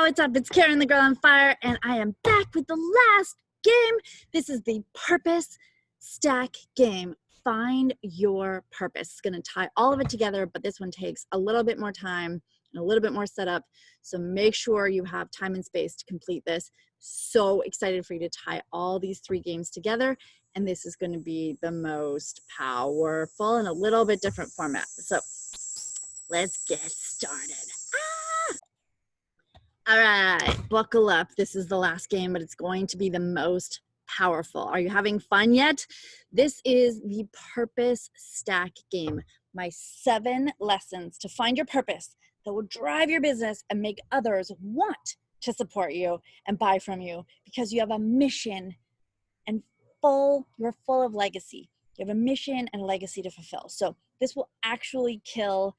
what's up? It's Karen, the girl on fire, and I am back with the last game. This is the purpose stack game. Find your purpose. It's going to tie all of it together, but this one takes a little bit more time and a little bit more setup. So make sure you have time and space to complete this. So excited for you to tie all these three games together. And this is going to be the most powerful and a little bit different format. So let's get started. All right, buckle up. This is the last game, but it's going to be the most powerful. Are you having fun yet? This is the purpose stack game. My 7 lessons to find your purpose that will drive your business and make others want to support you and buy from you because you have a mission and you're full of legacy. You have a mission and legacy to fulfill. So this will actually kill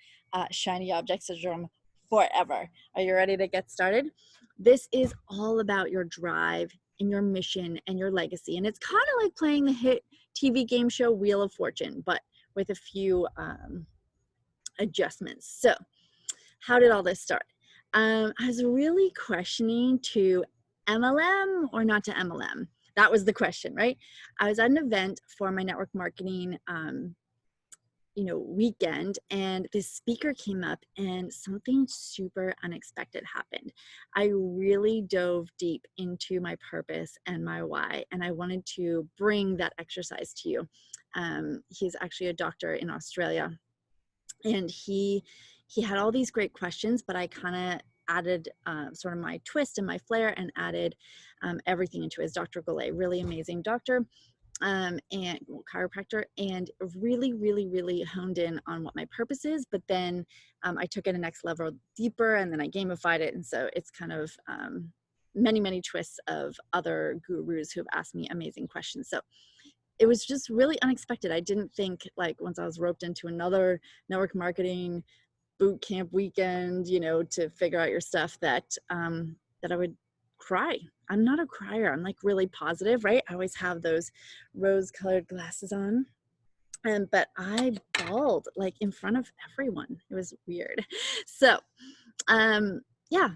shiny object syndrome forever. Are you ready to get started? This is all about your drive and your mission and your legacy. And it's kind of like playing the hit TV game show Wheel of Fortune, but with a few adjustments. So how did all this start? I was really questioning to MLM or not to MLM. That was the question, right? I was at an event for my network marketing weekend, and this speaker came up and something super unexpected happened. I really dove deep into my purpose and my why, and I wanted to bring that exercise to you. He's actually a doctor in Australia, and he had all these great questions, but I kind of added sort of my twist and my flair and added everything into his. Dr. Goulet, really amazing doctor. And chiropractor, and really honed in on what my purpose is. But then I took it a next level deeper, and then I gamified it. And so it's kind of many twists of other gurus who have asked me amazing questions. So it was just really unexpected. I didn't think, like, once I was roped into another network marketing boot camp weekend, to figure out your stuff, that I would cry. I'm not a crier. I'm like really positive, right? I always have those rose-colored glasses on. But I bawled like in front of everyone. It was weird. So, yeah.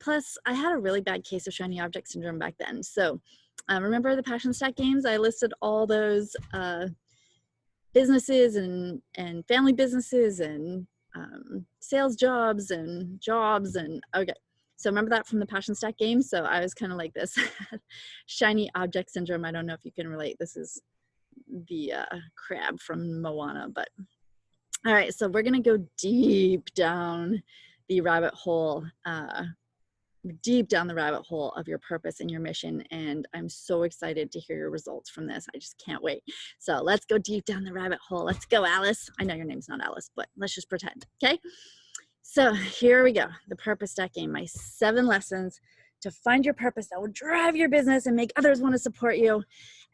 Plus, I had a really bad case of shiny object syndrome back then. So, remember the Passion Stack games? I listed all those businesses and family businesses and sales jobs and okay. So remember that from the Passion Stack game? So I was kind of like this shiny object syndrome. I don't know if you can relate. This is the crab from Moana, but all right. So we're going to go deep down the rabbit hole, of your purpose and your mission. And I'm so excited to hear your results from this. I just can't wait. So let's go deep down the rabbit hole. Let's go, Alice. I know your name's not Alice, but let's just pretend. Okay. So here we go, the purpose stack game, my 7 lessons to find your purpose that will drive your business and make others want to support you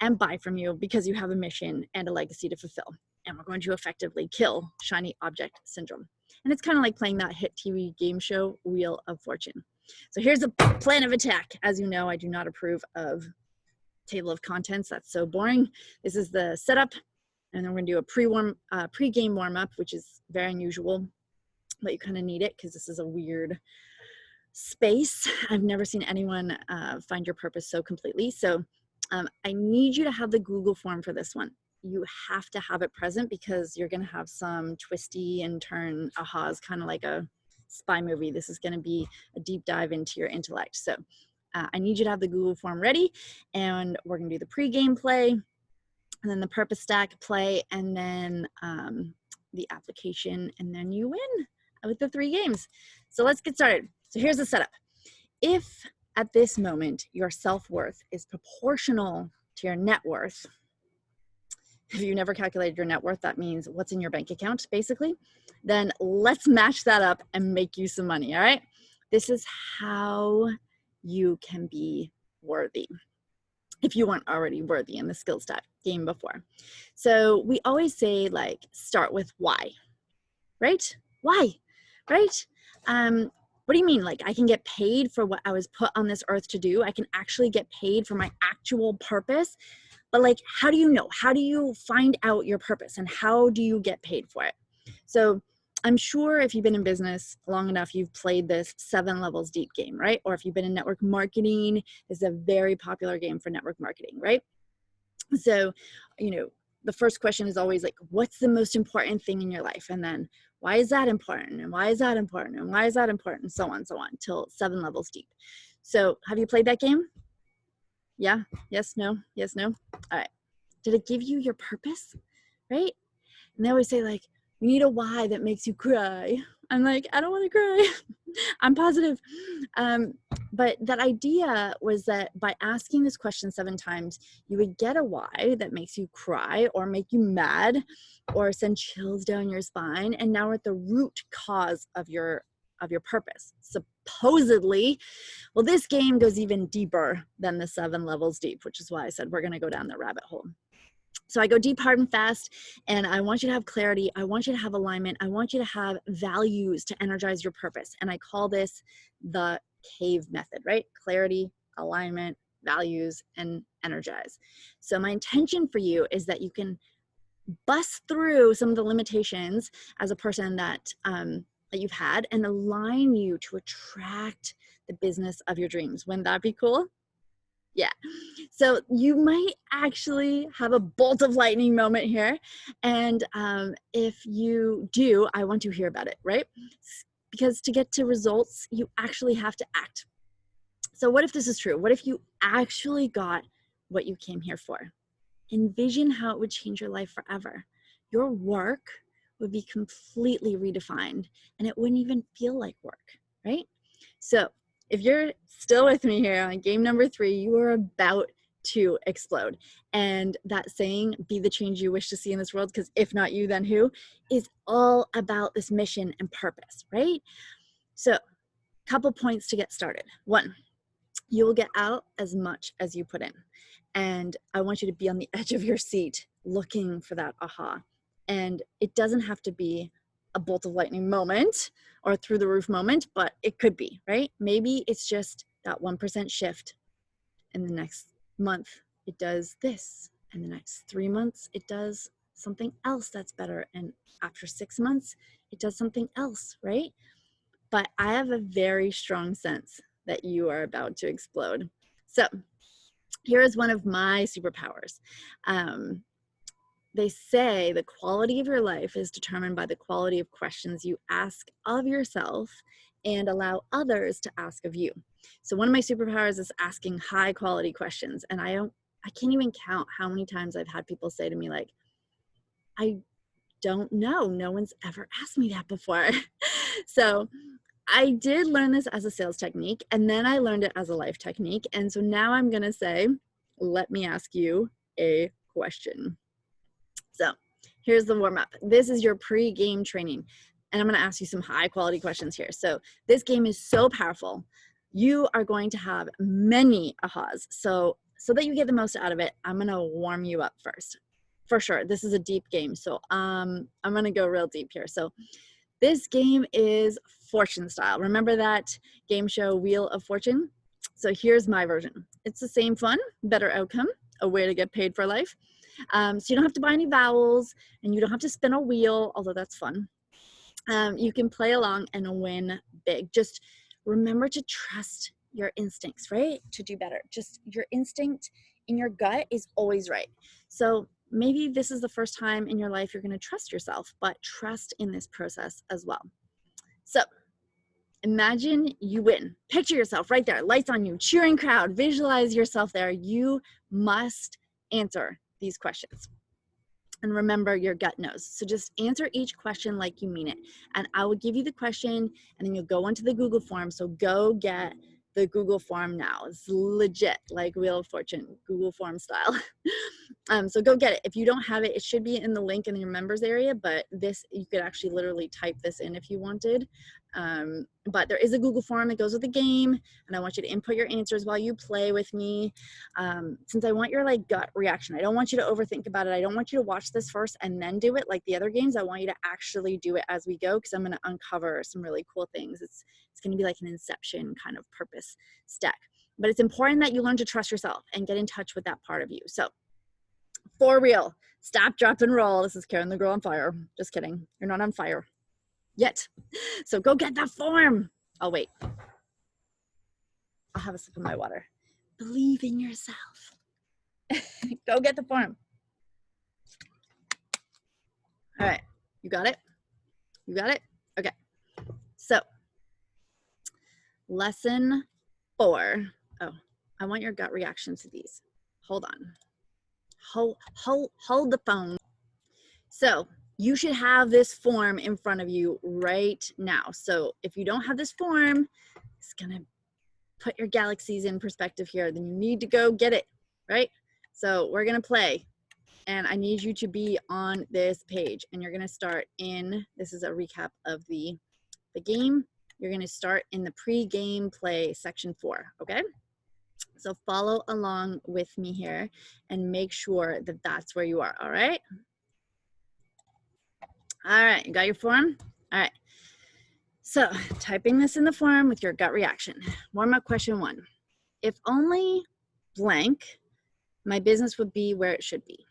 and buy from you because you have a mission and a legacy to fulfill. And we're going to effectively kill shiny object syndrome. And it's kind of like playing that hit TV game show, Wheel of Fortune. So here's the plan of attack. As you know, I do not approve of table of contents. That's so boring. This is the setup. And then we're going to do a pre-game warm-up, which is very unusual. But you kind of need it because this is a weird space. I've never seen anyone find your purpose so completely. So I need you to have the Google form for this one. You have to have it present because you're going to have some twisty and turn ahas, kind of like a spy movie. This is going to be a deep dive into your intellect. So I need you to have the Google form ready, and we're going to do the pre-game play, and then the purpose stack play, and then the application, and then you win with the 3 games. So let's get started. So here's the setup. If at this moment your self-worth is proportional to your net worth, if you never calculated your net worth, that means what's in your bank account, basically, then let's match that up and make you some money, all right? This is how you can be worthy if you weren't already worthy in the skills stack game before. So we always say, like, start with why, right? Why? Right? What do you mean? Like, I can get paid for what I was put on this earth to do. I can actually get paid for my actual purpose. But, like, how do you know? How do you find out your purpose, and how do you get paid for it? So I'm sure if you've been in business long enough, you've played this 7 levels deep game, right? Or if you've been in network marketing, this is a very popular game for network marketing, right? So, you know, the first question is always like, what's the most important thing in your life? And then why is that important? And why is that important? And why is that important? And so on, till 7 levels deep. So have you played that game? Yeah, yes, no, yes, no. All right. Did it give you your purpose? Right? And they always say like, you need a why that makes you cry. I'm like, I don't want to cry. I'm positive. But that idea was that by asking this question 7 times, you would get a why that makes you cry or make you mad or send chills down your spine. And now we're at the root cause of your purpose. Supposedly, well, this game goes even deeper than the 7 levels deep, which is why I said we're going to go down the rabbit hole. So I go deep, hard, and fast, and I want you to have clarity. I want you to have alignment. I want you to have values to energize your purpose. And I call this the CAVE method, right? Clarity, alignment, values, and energize. So my intention for you is that you can bust through some of the limitations as a person that you've had and align you to attract the business of your dreams. Wouldn't that be cool? Yeah. So you might actually have a bolt of lightning moment here. And if you do, I want to hear about it, right? Because to get to results, you actually have to act. So what if this is true? What if you actually got what you came here for? Envision how it would change your life forever. Your work would be completely redefined and it wouldn't even feel like work, right? So if you're still with me here on game number 3, you are about to explode. And that saying, be the change you wish to see in this world, because if not you, then who, is all about this mission and purpose, right? So couple points to get started. 1, you will get out as much as you put in. And I want you to be on the edge of your seat looking for that aha. And it doesn't have to be a bolt of lightning moment or through the roof moment, but it could be, right? Maybe it's just that 1% shift. And the next month it does this. And the next 3 months it does something else that's better. And after 6 months, it does something else, right? But I have a very strong sense that you are about to explode. So here is one of my superpowers. They say the quality of your life is determined by the quality of questions you ask of yourself and allow others to ask of you. So one of my superpowers is asking high quality questions. And I can't even count how many times I've had people say to me like, I don't know. No one's ever asked me that before. So I did learn this as a sales technique, and then I learned it as a life technique. And so now I'm going to say, let me ask you a question. So here's the warm up. This is your pre-game training. And I'm going to ask you some high quality questions here. So this game is so powerful. You are going to have many ahas. So that you get the most out of it, I'm going to warm you up first. For sure. This is a deep game. So I'm going to go real deep here. So this game is fortune style. Remember that game show Wheel of Fortune? So here's my version. It's the same fun, better outcome, a way to get paid for life. So you don't have to buy any vowels and you don't have to spin a wheel, although that's fun. You can play along and win big. Just remember to trust your instincts, right? To do better. Just your instinct in your gut is always right. So maybe this is the first time in your life you're going to trust yourself, but trust in this process as well. So imagine you win. Picture yourself right there, lights on you, cheering crowd, visualize yourself there. You must answer these questions. And remember, your gut knows. So just answer each question like you mean it. And I will give you the question and then you'll go into the Google form. So go get the Google form now. It's legit, like Wheel of Fortune, Google form style. So go get it. If you don't have it, it should be in the link in your members area, but this, you could actually literally type this in if you wanted. But there is a Google form that goes with the game, and I want you to input your answers while you play with me. Since I want your like gut reaction, I don't want you to overthink about it. I don't want you to watch this first and then do it like the other games. I want you to actually do it as we go, because I'm going to uncover some really cool things. It's going to be like an inception kind of purpose stack. But it's important that you learn to trust yourself and get in touch with that part of you. So for real, stop, drop, and roll. This is Karen the Girl on Fire. Just kidding. You're not on fire. yet. So go get that form. I'll wait. I'll have a sip of my water. Believe in yourself. Go get the form. All right, you got it? You got it? Okay, so lesson 4. Oh, I want your gut reaction to these. Hold on. Hold the phone. So you should have this form in front of you right now. So if you don't have this form, it's gonna put your galaxies in perspective here. Then you need to go get it, right? So we're gonna play, and I need you to be on this page, and you're gonna start in, this is a recap of the game. You're gonna start in the pre-game play section 4, okay? So follow along with me here and make sure that that's where you are, all right? All right, you got your form? All right. So typing this in the form with your gut reaction. Warm-up question 1. If only blank, my business would be where it should be.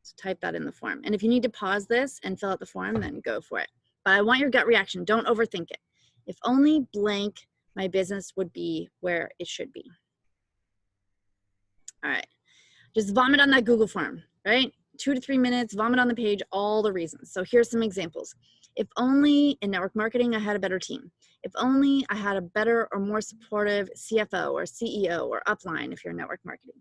So type that in the form. And if you need to pause this and fill out the form, then go for it. But I want your gut reaction. Don't overthink it. If only blank, my business would be where it should be. All right. Just vomit on that Google form, right? 2 to 3 minutes, vomit on the page, all the reasons. So here's some examples. If only in network marketing I had a better team. If only I had a better or more supportive CFO or CEO or upline if you're in network marketing.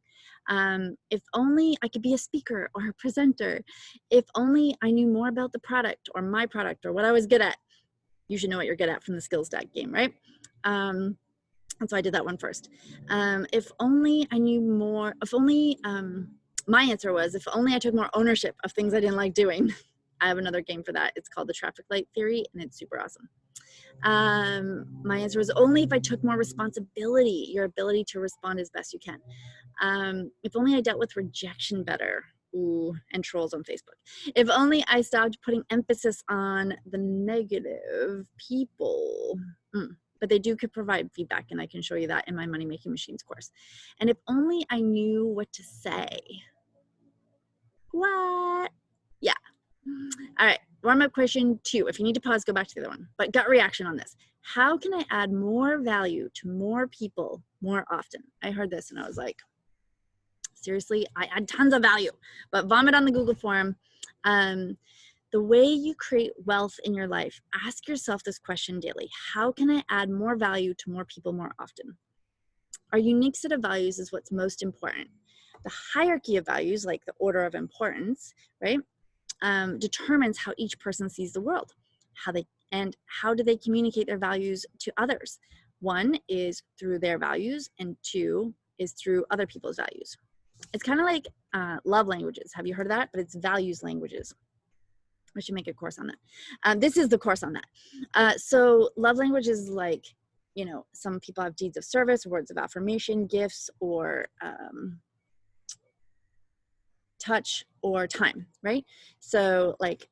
If only I could be a speaker or a presenter. If only I knew more about the product or my product or what I was good at. You should know what you're good at from the skills stack game, right? And so I did that one first. If only I knew more, if only, my answer was, if only I took more ownership of things I didn't like doing. I have another game for that. It's called the traffic light theory, and it's super awesome. My answer was only if I took more responsibility, your ability to respond as best you can. If only I dealt with rejection better. Ooh, and trolls on Facebook. If only I stopped putting emphasis on the negative people. But they could provide feedback, and I can show you that in my Money Making Machines course. And if only I knew what to say. What? Yeah. All right, warm-up question 2. If you need to pause, go back to the other one. But gut reaction on this. How can I add more value to more people more often? I heard this and I was like, seriously, I add tons of value. But vomit on the Google form. The way you create wealth in your life, ask yourself this question daily. How can I add more value to more people more often? Our unique set of values is what's most important. The hierarchy of values, like the order of importance, right, determines how each person sees the world, how do they communicate their values to others. 1 is through their values, and 2 is through other people's values. It's kind of like love languages. Have you heard of that? But it's values languages. I should make a course on that. This is the course on that. So love language is like, you know, some people have deeds of service, words of affirmation, gifts, or touch, or time, right? So like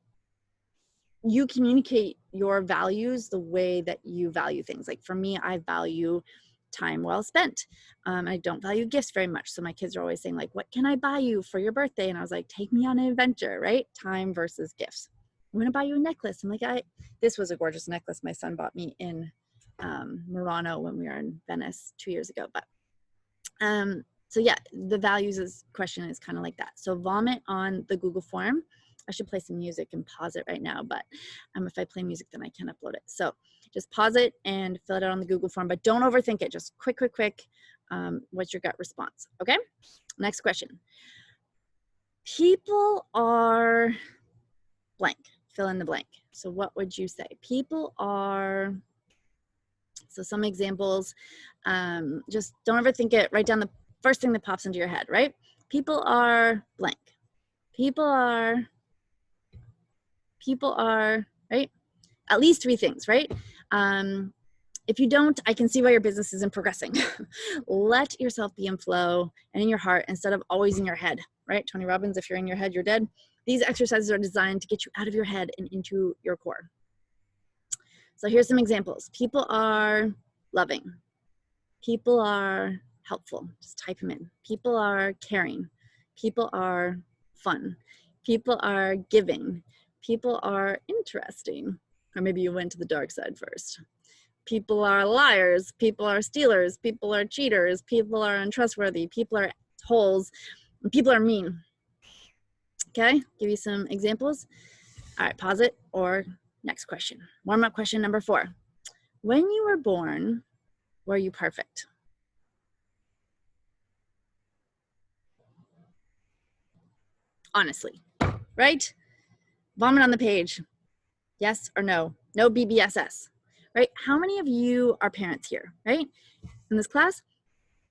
you communicate your values the way that you value things. Like for me, I value time well spent. I don't value gifts very much. So my kids are always saying like, what can I buy you for your birthday? And I was like, take me on an adventure, right? Time versus gifts. I'm going to buy you a necklace. I'm like, this was a gorgeous necklace my son bought me in Murano when we were in Venice 2 years ago. But so yeah, the values question is kind of like that. So vomit on the Google form. I should play some music and pause it right now, but if I play music, then I can upload it. So just pause it and fill it out on the Google form, but don't overthink it. Just quick. What's your gut response? Okay, next question. People are blank, fill in the blank. So what would you say? People are, so some examples, just don't overthink it. Write down the first thing that pops into your head, right? People are blank. People are, right? At least 3 things, right? If you don't, I can see why your business isn't progressing. Let yourself be in flow and in your heart instead of always in your head, right? Tony Robbins, if you're in your head, you're dead. These exercises are designed to get you out of your head and into your core. So here's some examples. People are loving. People are helpful. Just type them in. People are caring. People are fun. People are giving. People are interesting. Or maybe you went to the dark side first. People are liars, people are stealers, people are cheaters, people are untrustworthy, people are holes, and people are mean. Okay, give you some examples. All right, pause it, or next question. Warm-up question number 4. When you were born, were you perfect? Honestly, right? Vomit on the page. Yes or no? No BBSS, right? How many of you are parents here, right? In this class,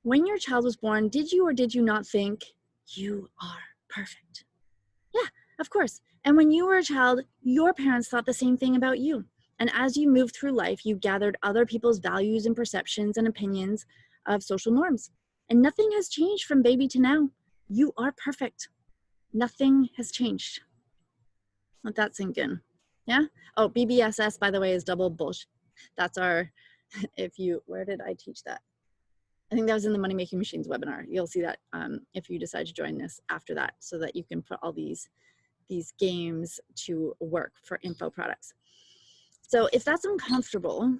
when your child was born, did you or did you not think you are perfect? Yeah, of course. And when you were a child, your parents thought the same thing about you. And as you moved through life, you gathered other people's values and perceptions and opinions of social norms. And nothing has changed from baby to now. You are perfect. Nothing has changed. Let that sink in. Yeah? Oh, BBSS, by the way, is double bullshit. That's our, where did I teach that? I think that was in the Money Making Machines webinar. You'll see that if you decide to join this after that, so that you can put all these games to work for info products. So if that's uncomfortable,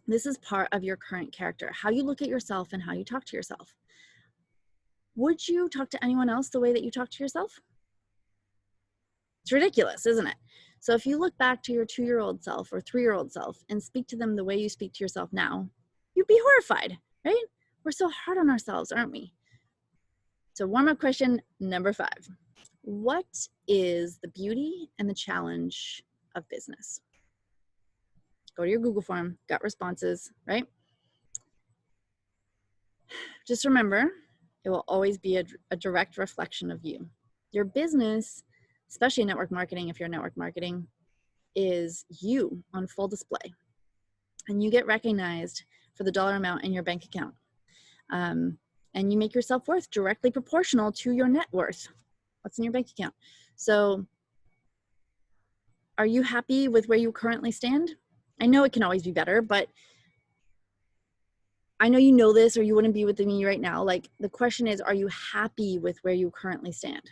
this is part of your current character, how you look at yourself and how you talk to yourself. Would you talk to anyone else the way that you talk to yourself? It's ridiculous, isn't it? So if you look back to your 2-year-old self or 3-year-old self and speak to them the way you speak to yourself now, you'd be horrified, right? We're so hard on ourselves, aren't we? So warm-up question number 5. What is the beauty and the challenge of business? Go to your Google form, got responses, right? Just remember, it will always be a direct reflection of you. Your business, especially network marketing, if you're network marketing, is you on full display. And you get recognized for the dollar amount in your bank account. And you make your self-worth directly proportional to your net worth. What's in your bank account? So are you happy with where you currently stand? I know it can always be better, but I know you know this or you wouldn't be with me right now. Like, the question is, are you happy with where you currently stand?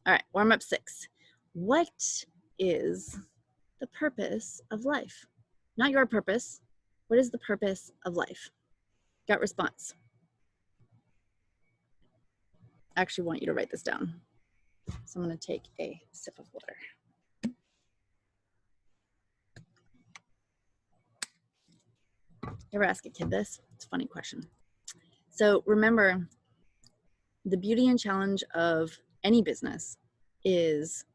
All right, warm up 6. What is the purpose of life? Not your purpose. What is the purpose of life? Got response. I actually want you to write this down. So I'm going to take a sip of water. Ever ask a kid this? It's a funny question. So remember, the beauty and challenge of any business is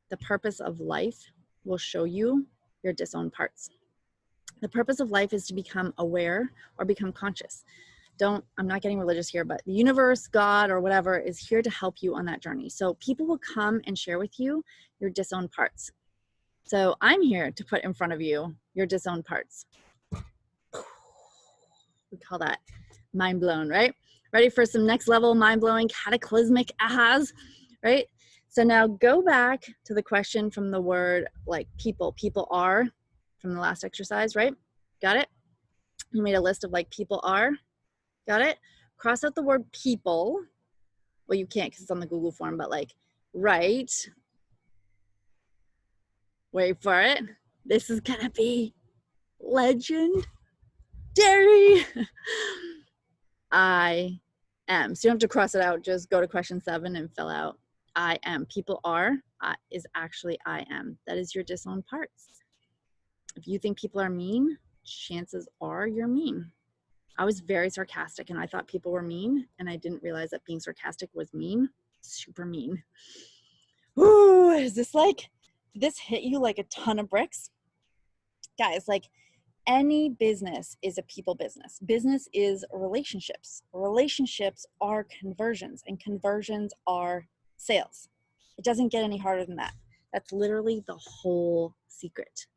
the purpose of life will show you your disowned parts. The purpose of life is to become aware or become conscious. I'm not getting religious here, but the universe, God, or whatever is here to help you on that journey. So people will come and share with you your disowned parts. So I'm here to put in front of you your disowned parts. We call that mind blown, right? Ready for some next level mind blowing cataclysmic ahas, right? So now go back to the question from the word like people are from the last exercise, right? Got it? You made a list of like people are, got it? Cross out the word people. Well, you can't because it's on the Google form, but like, right. Wait for it. This is gonna be legendary. I am. So you don't have to cross it out. Just go to question 7 and fill out I am. People are is actually I am. That is your disowned parts. If you think people are mean, chances are you're mean. I was very sarcastic and I thought people were mean, and I didn't realize that being sarcastic was mean. Super mean. Ooh, is this like, did this hit you like a ton of bricks? Guys, like, any business is a people business. Business is relationships. Relationships are conversions, and conversions are sales. It doesn't get any harder than that. That's literally the whole secret.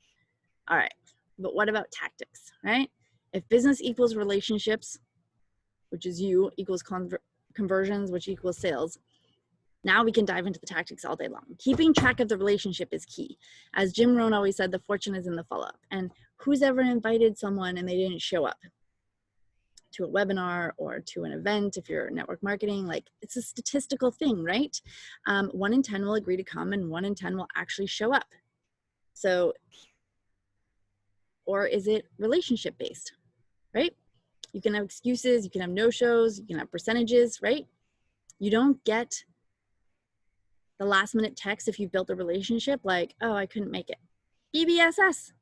All right, but what about tactics, right? If business equals relationships, which is you, equals conversions, which equals sales, now we can dive into the tactics all day long. Keeping track of the relationship is key. As Jim Rohn always said, the fortune is in the follow-up. And who's ever invited someone and they didn't show up to a webinar or to an event? If you're network marketing, like, it's a statistical thing, right? 1 in 10 will agree to come and 1 in 10 will actually show up. So, or is it relationship based, right? You can have excuses, you can have no-shows, you can have percentages, right? You don't get the last minute text if you've built a relationship like, oh, I couldn't make it. BBSS,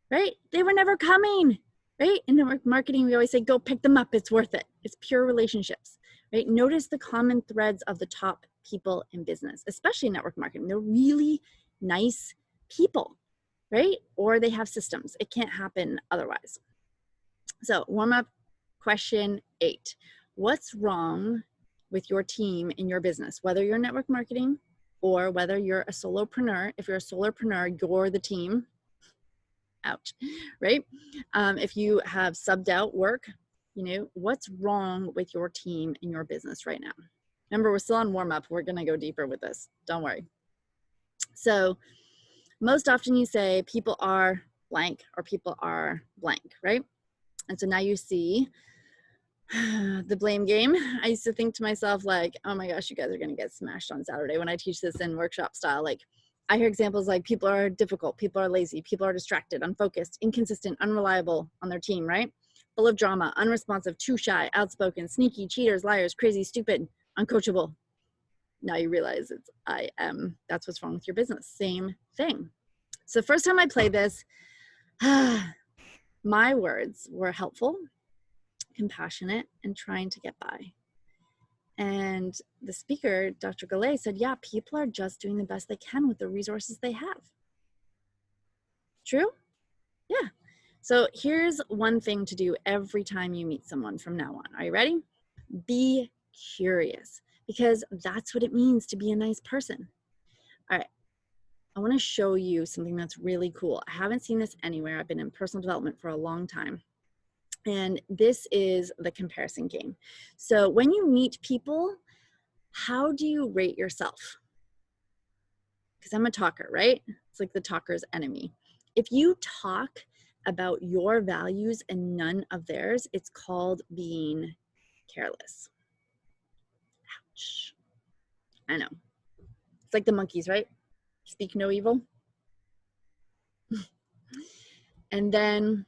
right? They were never coming, right? In network marketing, we always say, go pick them up. It's worth it. It's pure relationships, right? Notice the common threads of the top people in business, especially in network marketing. They're really nice people, right? Or they have systems. It can't happen otherwise. So warm up question 8. What's wrong with your team in your business, whether you're network marketing or whether you're a solopreneur? If you're a solopreneur, you're the team. Ouch, right? If you have subbed out work, you know, what's wrong with your team in your business right now? Remember, we're still on warm up. We're going to go deeper with this. Don't worry. So most often you say people are blank or people are blank, right? And so now you see the blame game. I used to think to myself like, oh my gosh, you guys are going to get smashed on Saturday when I teach this in workshop style. Like I hear examples like people are difficult, people are lazy, people are distracted, unfocused, inconsistent, unreliable on their team, right? Full of drama, unresponsive, too shy, outspoken, sneaky, cheaters, liars, crazy, stupid, uncoachable. Now you realize it's that's what's wrong with your business. Same thing. So first time I played this, my words were helpful, compassionate, and trying to get by. And the speaker, Dr. Gallet, said, yeah, people are just doing the best they can with the resources they have. True? Yeah. So here's one thing to do every time you meet someone from now on. Are you ready? Be curious, because that's what it means to be a nice person. All right. I want to show you something that's really cool. I haven't seen this anywhere. I've been in personal development for a long time. And this is the comparison game. So when you meet people, how do you rate yourself? Because I'm a talker, right? It's like the talker's enemy. If you talk about your values and none of theirs, it's called being careless. Ouch. I know. It's like the monkeys, right? Speak no evil. And then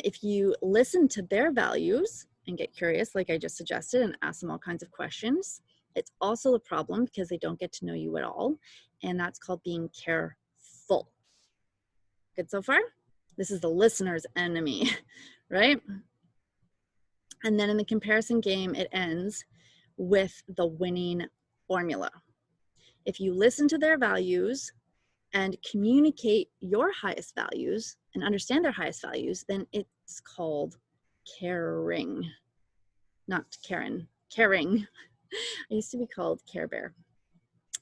if you listen to their values and get curious, like I just suggested, and ask them all kinds of questions, it's also a problem because they don't get to know you at all. And that's called being careful. Good so far? This is the listener's enemy, right? And then in the comparison game, it ends with the winning formula. If you listen to their values and communicate your highest values and understand their highest values, then it's called caring. Not Karen, caring. I used to be called Care Bear.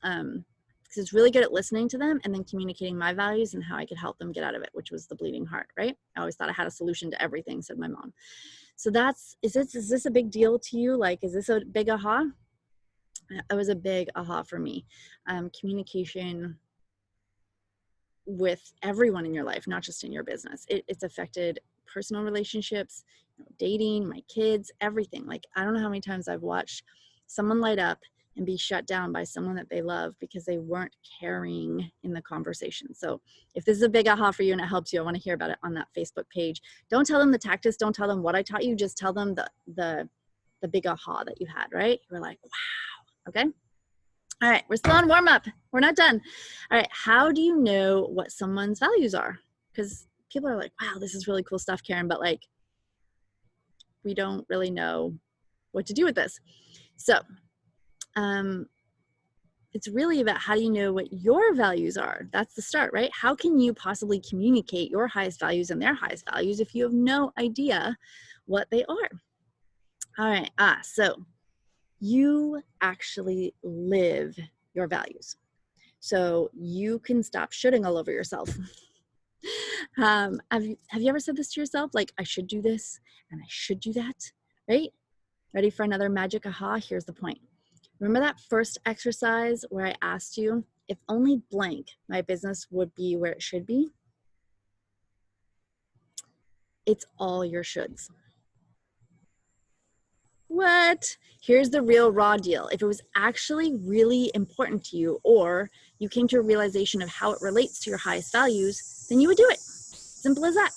Because it's really good at listening to them and then communicating my values and how I could help them get out of it, which was the bleeding heart, right? I always thought I had a solution to everything, said my mom. So is this a big deal to you? Like, is this a big aha? It was a big aha for me. Communication with everyone in your life, not just in your business. It's affected personal relationships, dating, my kids, everything. Like, I don't know how many times I've watched someone light up and be shut down by someone that they love because they weren't caring in the conversation. So if this is a big aha for you and it helps you, I want to hear about it on that Facebook page. Don't tell them the tactics. Don't tell them what I taught you. Just tell them the big aha that you had, right? You were like, wow. Okay. All right. We're still on warm up. We're not done. All right. How do you know what someone's values are? Because people are like, wow, this is really cool stuff, Karen, but like, we don't really know what to do with this. So, it's really about how do you know what your values are? That's the start, right? How can you possibly communicate your highest values and their highest values if you have no idea what they are? All right, so you actually live your values. So you can stop shooting all over yourself. Have you ever said this to yourself? Like, I should do this and I should do that, right? Ready for another magic aha? Here's the point. Remember that first exercise where I asked you, if only blank, my business would be where it should be? It's all your shoulds. What? Here's the real raw deal. If it was actually really important to you, or you came to a realization of how it relates to your highest values, then you would do it. Simple as that.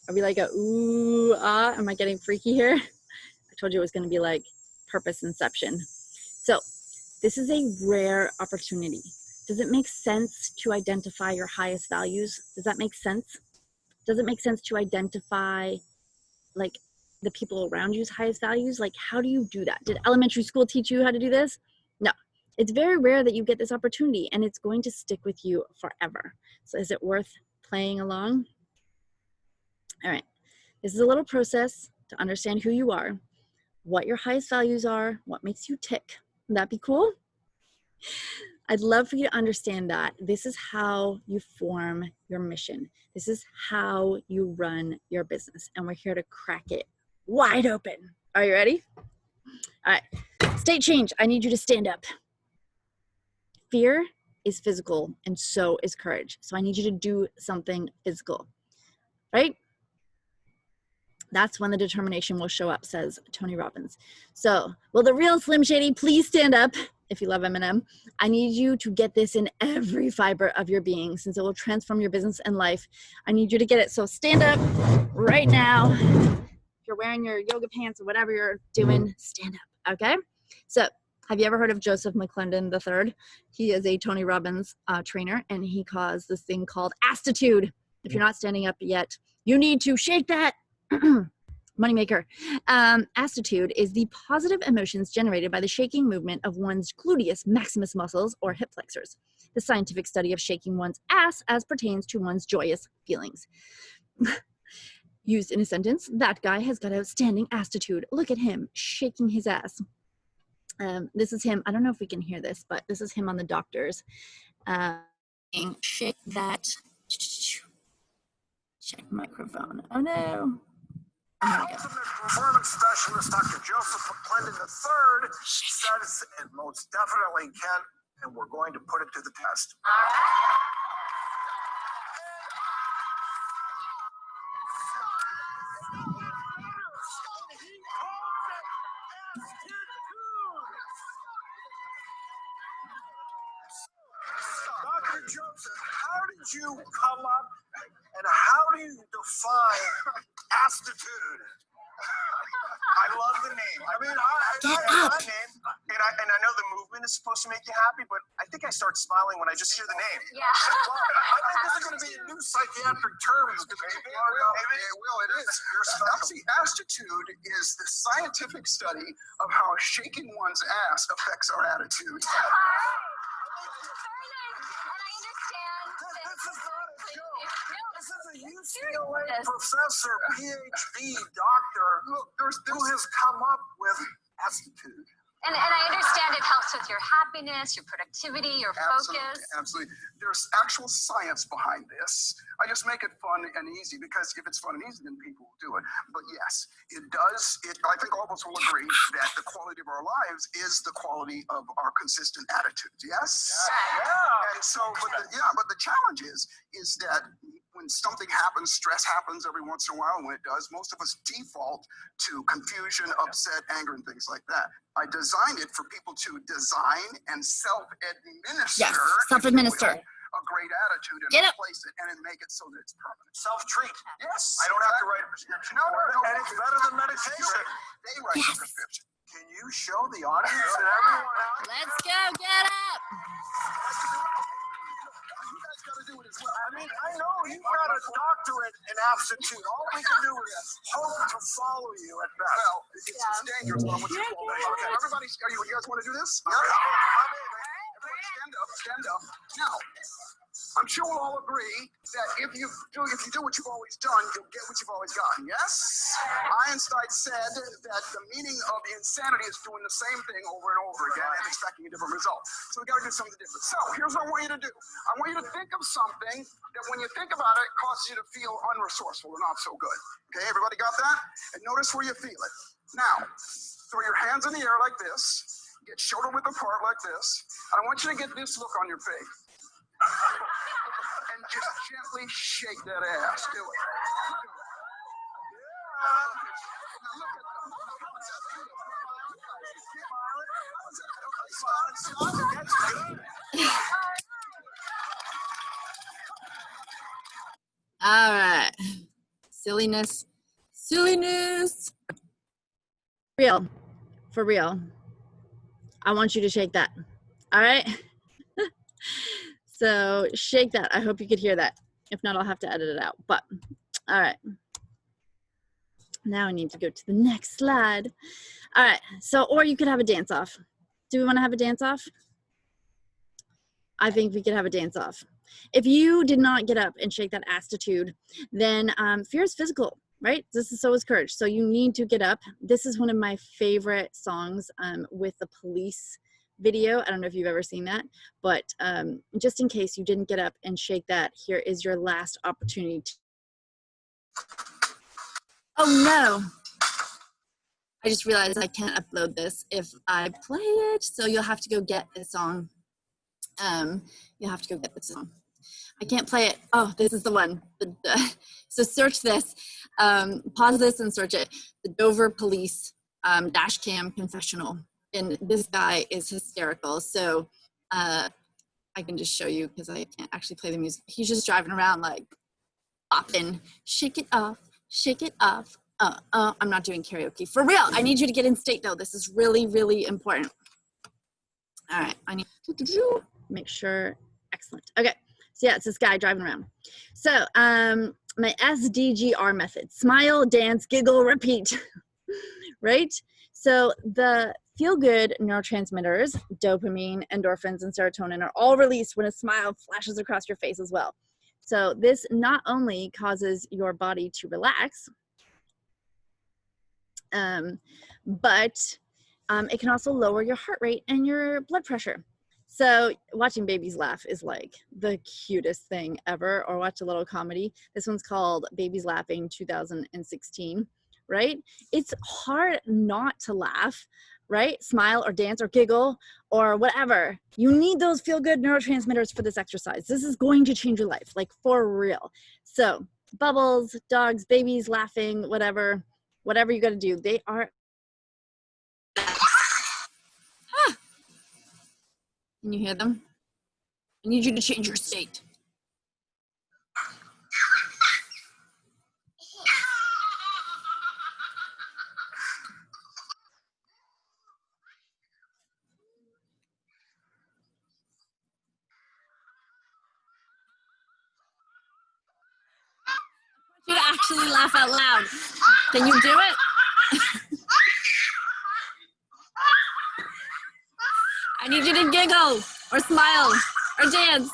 Are we like a ooh, ah? Am I getting freaky here? I told you it was going to be like purpose inception. So this is a rare opportunity. Does it make sense to identify your highest values? Does that make sense? Does it make sense to identify like the people around you's highest values? Like, how do you do that? Did elementary school teach you how to do this? No. It's very rare that you get this opportunity, and it's going to stick with you forever. So is it worth playing along? All right. This is a little process to understand who you are, what your highest values are, what makes you tick. Would that be cool? I'd love for you to understand that this is how you form your mission. This is how you run your business, and we're here to crack it wide open. Are you ready? All right, state change. I need you to stand up. Fear is physical, and so is courage. So I need you to do something physical, right? That's when the determination will show up, says Tony Robbins. So, will the real Slim Shady please stand up? If you love Eminem, I need you to get this in every fiber of your being, since it will transform your business and life. I need you to get it. So stand up right now. If you're wearing your yoga pants or whatever you're doing, stand up, okay? So have you ever heard of Joseph McClendon III? He is a Tony Robbins trainer, and he calls this thing called Astitude. If you're not standing up yet, you need to shake that. Moneymaker. Astitude is the positive emotions generated by the shaking movement of one's gluteus maximus muscles or hip flexors. The scientific study of shaking one's ass as pertains to one's joyous feelings. Used in a sentence, that guy has got outstanding astitude. Look at him shaking his ass. This is him. I don't know if we can hear this, but this is him on the doctors. Shake that. Check microphone. Oh no. Ultimate performance specialist Dr. Joseph McClendon III says it most definitely can, and we're going to put it to the test. Dr. Joseph, how did you come up and how do you define astitude? I love the name. I mean, that name, and I know the movement is supposed to make you happy, but I think I start smiling when I just hear the name. Yeah. I think this is going to be a new psychiatric term. It will. It is. Actually, astitude is the scientific study of how shaking one's ass affects our attitude. This is a UCLA professor, PhD, doctor, who has come up with astitude. And I understand it helps with your happiness, your productivity, your focus. Absolutely. There's actual science behind this. I just make it fun and easy because if it's fun and easy, then people will do it. But yes, it does. I think all of us will agree that the quality of our lives is the quality of our consistent attitudes. Yes? Yeah. And so, but the challenge is that when something happens, stress happens every once in a while, and when it does, most of us default to confusion, upset, anger, and things like that. I designed it for people to design and self-administer. Yes, self-administer. A great attitude and replace it and then make it so that it's permanent. Self-treat. Yes. I don't have to write a prescription. No. And it's better than medication. They write the prescription. Can you show the audience and everyone else? Let's go, get up. You guys got to do it as well. I mean, I know you've got a doctorate in aptitude. All we can do is hope to follow you at best. Well, it's dangerous, but I want you to follow. Okay, everybody, you guys want to do this? Yeah. Everyone stand up. Now, I'm sure we'll all agree that if you do what you've always done, you'll get what you've always gotten. Yes? Einstein said that the meaning of insanity is doing the same thing over and over again and expecting a different result. So we got to do something different. So here's what I want you to do. I want you to think of something that when you think about it, causes you to feel unresourceful or not so good. Okay, everybody got that? And notice where you feel it. Now, throw your hands in the air like this. Get shoulder width apart like this. And I want you to get this look on your face. And just gently shake that ass. Do it. Yeah. Now look at them. All right. Silliness. Silliness. Real. For real. I want you to shake that. All right. So shake that. I hope you could hear that. If not, I'll have to edit it out. But all right. Now I need to go to the next slide. All right. So, or you could have a dance off. Do we want to have a dance off? I think we could have a dance off. If you did not get up and shake that attitude, then fear is physical, right? This is so is courage. So you need to get up. This is one of my favorite songs with the Police video. I don't know if you've ever seen that, but just in case you didn't get up and shake that, here is your last opportunity. Oh no. I just realized I can't upload this if I play it. So you'll have to go get this song. You'll have to go get this song. I can't play it. Oh, this is the one. So search this. Pause this and search it. The Dover Police dash cam confessional. And this guy is hysterical. So I can just show you because I can't actually play the music. He's just driving around like popping. Shake it off. Shake it off. I'm not doing karaoke. For real. I need you to get in state though. This is really, really important. All right. I need to make sure. Excellent. Okay. So yeah, it's this guy driving around. So my SDGR method, smile, dance, giggle, repeat, right? So the feel-good neurotransmitters, dopamine, endorphins, and serotonin are all released when a smile flashes across your face as well. So this not only causes your body to relax, but it can also lower your heart rate and your blood pressure. So watching babies laugh is like the cutest thing ever, or watch a little comedy. This one's called Babies Laughing 2016, right? It's hard not to laugh, right? Smile or dance or giggle or whatever. You need those feel-good neurotransmitters for this exercise. This is going to change your life, like for real. So bubbles, dogs, babies laughing, whatever you got to do, they are. Can you hear them? I need you to change your state. I want you to actually laugh out loud. Can you do it? I need you to giggle or smile or dance.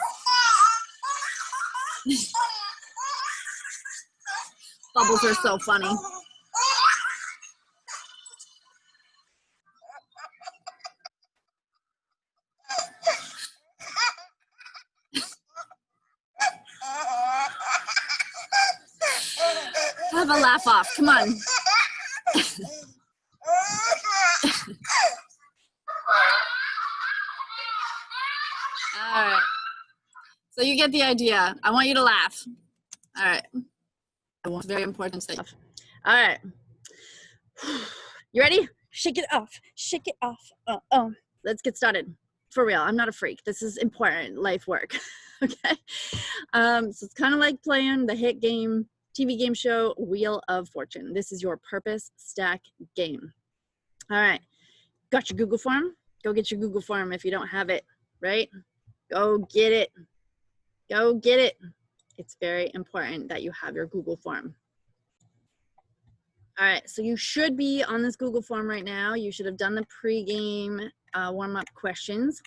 Bubbles are so funny. Have a laugh off. Come on. All right. So you get the idea. I want you to laugh. All right. Very important stuff. All right. You ready? Shake it off. Shake it off. Let's get started. For real. I'm not a freak. This is important life work. Okay. So it's kind of like playing the hit game, TV game show, Wheel of Fortune. This is your purpose stack game. All right. Got your Google form? Go get your Google form if you don't have it, right? Go get it. Go get it. It's very important that you have your Google form. All right, so you should be on this Google form right now. You should have done the pregame warm-up questions,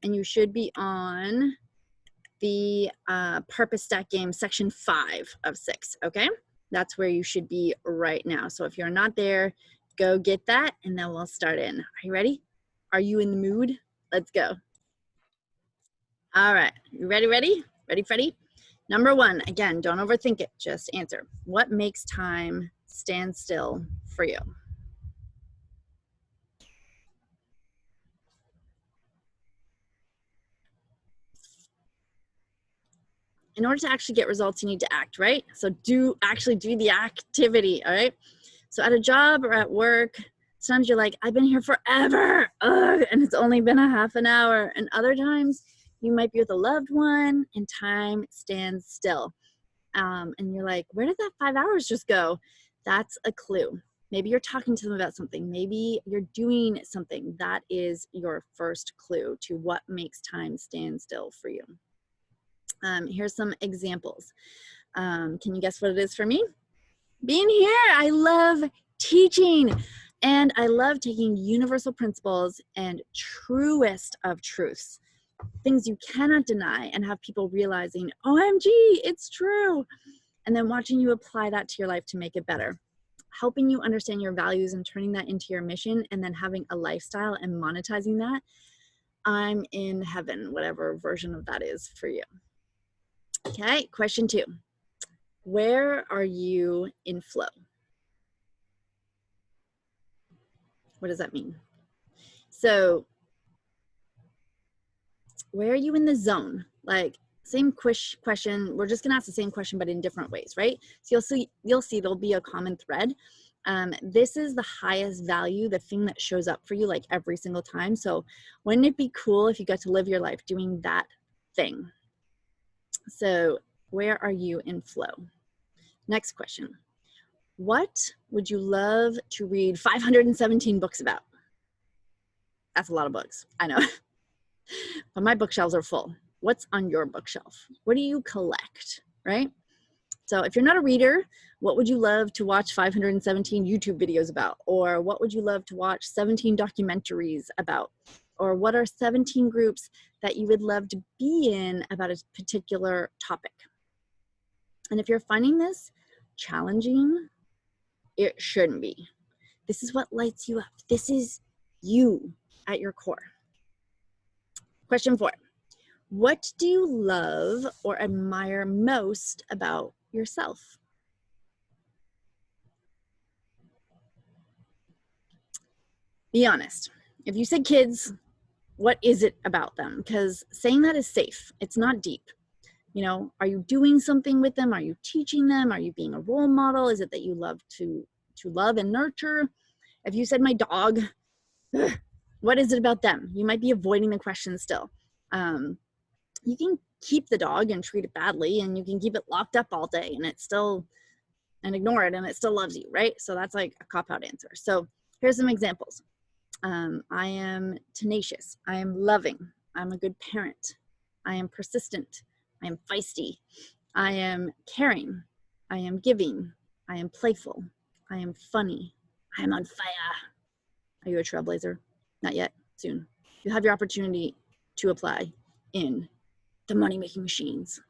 and you should be on the Purpose Stack Game section 5 of 6, okay? That's where you should be right now. So if you're not there, go get that, and then we'll start in. Are you ready? Are you in the mood? Let's go. All right, you ready? Ready, Freddie? Number 1, again, don't overthink it, just answer. What makes time stand still for you? In order to actually get results, you need to act, right? So actually do the activity, all right? So at a job or at work, sometimes you're like, I've been here forever, and it's only been a half an hour. And other times, you might be with a loved one and time stands still. and you're like, where did that 5 hours just go? That's a clue. Maybe you're talking to them about something. Maybe you're doing something. That is your first clue to what makes time stand still for you. Here's some examples. Can you guess what it is for me? Being here. I love teaching, and I love taking universal principles and truest of truths, things you cannot deny, and have people realizing, OMG, it's true. And then watching you apply that to your life to make it better, helping you understand your values and turning that into your mission, and then having a lifestyle and monetizing that. I'm in heaven, whatever version of that is for you. Okay, question 2. Where are you in flow? What does that mean? So where are you in the zone? Like, same question. We're just gonna ask the same question, but in different ways, right? So you'll see there'll be a common thread. This is the highest value, the thing that shows up for you like every single time. So wouldn't it be cool if you got to live your life doing that thing? So where are you in flow? Next question. What would you love to read 517 books about? That's a lot of books, I know. But my bookshelves are full. What's on your bookshelf? What do you collect, right? So if you're not a reader, what would you love to watch 517 YouTube videos about? Or what would you love to watch 17 documentaries about? Or what are 17 groups that you would love to be in about a particular topic? And if you're finding this challenging, it shouldn't be. This is what lights you up. This is you at your core. Question 4. What do you love or admire most about yourself? Be honest. If you said kids, what is it about them? Because saying that is safe. It's not deep. You know, are you doing something with them? Are you teaching them? Are you being a role model? Is it that you love to love and nurture? If you said my dog, what is it about them? You might be avoiding the question still. You can keep the dog and treat it badly, and you can keep it locked up all day and ignore it, and it still loves you, right? So that's like a cop-out answer. So here's some examples. I am tenacious. I am loving. I'm a good parent. I am persistent. I am feisty. I am caring. I am giving. I am playful. I am funny. I am on fire. Are you a trailblazer? Not yet. Soon. You have your opportunity to apply in the money-making machines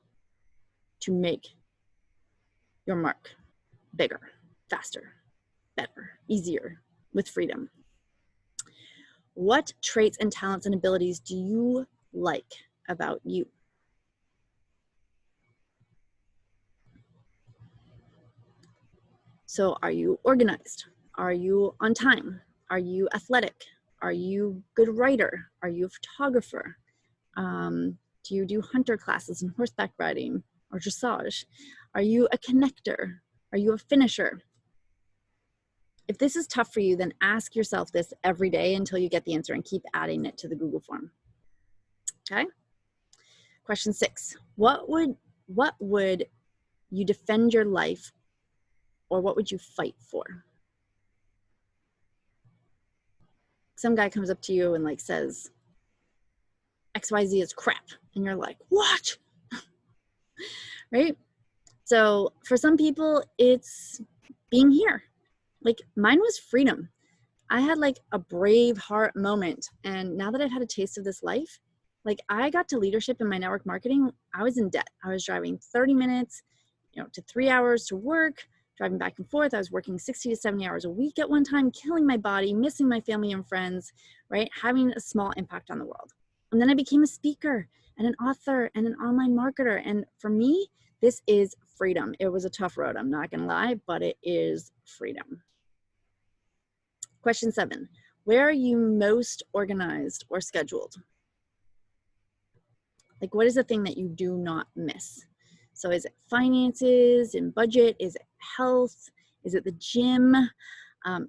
to make your mark bigger, faster, better, easier, with freedom. What traits and talents and abilities do you like about you? So are you organized? Are you on time? Are you athletic? Are you a good writer? Are you a photographer? Do you do hunter classes and horseback riding or dressage? Are you a connector? Are you a finisher? If this is tough for you, then ask yourself this every day until you get the answer and keep adding it to the Google form. Okay? Question 6. What would you defend your life, or what would you fight for? Some guy comes up to you and like says, XYZ is crap. And you're like, what? Right? So for some people, it's being here. Like mine was freedom. I had like a brave heart moment. And now that I've had a taste of this life, like I got to leadership in my network marketing. I was in debt. I was driving 30 minutes, to 3 hours to work, driving back and forth. I was working 60 to 70 hours a week at one time, killing my body, missing my family and friends, right? Having a small impact on the world. And then I became a speaker and an author and an online marketer. And for me, this is freedom. It was a tough road, I'm not gonna lie, but it is freedom. Question 7, where are you most organized or scheduled? Like what is the thing that you do not miss? So is it finances and budget? Is it health? Is it the gym?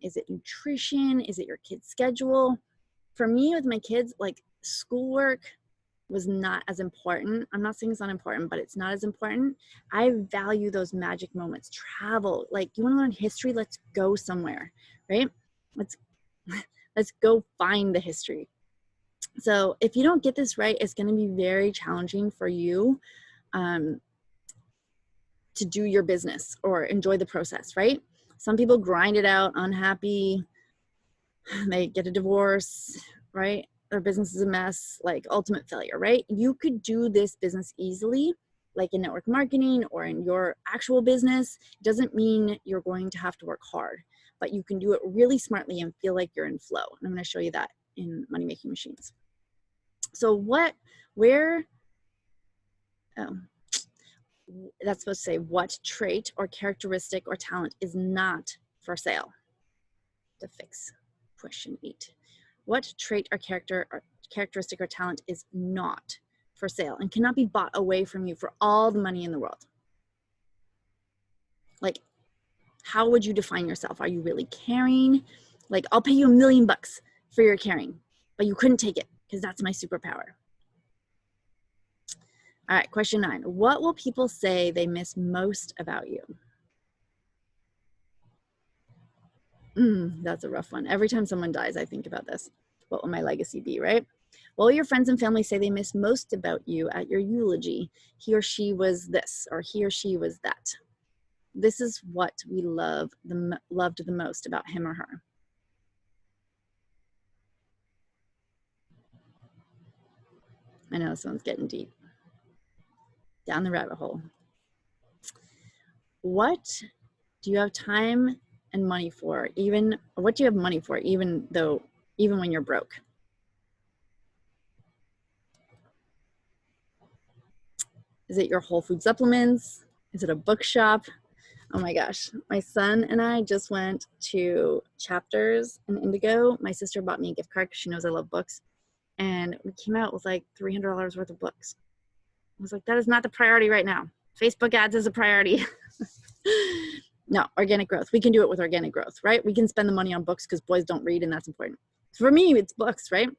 Is it nutrition? Is it your kid's schedule? For me with my kids, like schoolwork, was not as important. I'm not saying it's not important, but it's not as important. I value those magic moments. Travel, like you want to learn history, let's go somewhere, right? Let's let's go find the history. So if you don't get this right, it's going to be very challenging for you to do your business or enjoy the process, right? Some people grind it out, unhappy, they get a divorce, right? Their business is a mess, like ultimate failure, right? You could do this business easily, like in network marketing or in your actual business. It doesn't mean you're going to have to work hard, but you can do it really smartly and feel like you're in flow. And I'm going to show you that in Money Making Machines. So that's supposed to say what trait or characteristic or talent is not for sale. To fix question 8. What trait or characteristic or talent is not for sale and cannot be bought away from you for all the money in the world? Like, how would you define yourself? Are you really caring? Like, I'll pay you $1 million for your caring, but you couldn't take it because that's my superpower. All right, question 9. What will people say they miss most about you? That's a rough one. Every time someone dies, I think about this. What will my legacy be, right? What will your friends and family say they miss most about you at your eulogy? He or she was this, or he or she was that. This is what we loved the most about him or her. I know this one's getting deep. Down the rabbit hole. What do you have time and money for, what do you have money for, even when you're broke? Is it your Whole Food supplements? Is it a bookshop? Oh my gosh, my son and I just went to Chapters in Indigo. My sister bought me a gift card because she knows I love books. And we came out with like $300 worth of books. I was like, that is not the priority right now. Facebook ads is a priority. No, organic growth. We can do it with organic growth, right? We can spend the money on books because boys don't read and that's important. For me, it's books, right?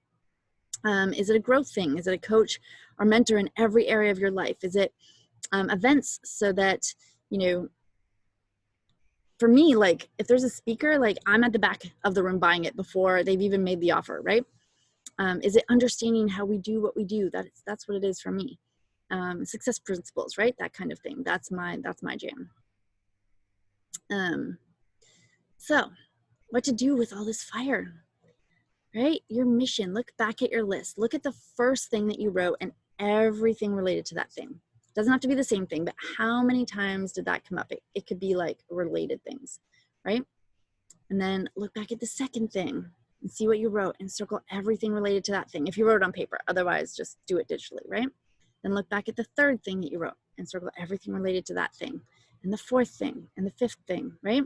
Is it a growth thing? Is it a coach or mentor in every area of your life? Is it events so that, for me, like if there's a speaker, like I'm at the back of the room buying it before they've even made the offer, right? Is it understanding how we do what we do? That's what it is for me. Success principles, right? That kind of thing. That's my jam. So what to do with all this fire, right? Your mission. Look back at your list. Look at the first thing that you wrote and everything related to that thing. Doesn't have to be the same thing, but how many times did that come up? It could be like related things, right? And then look back at the second thing and see what you wrote and circle everything related to that thing. If you wrote it on paper, otherwise just do it digitally, right? Then look back at the third thing that you wrote and circle everything related to that thing. And the fourth thing and the fifth thing, right?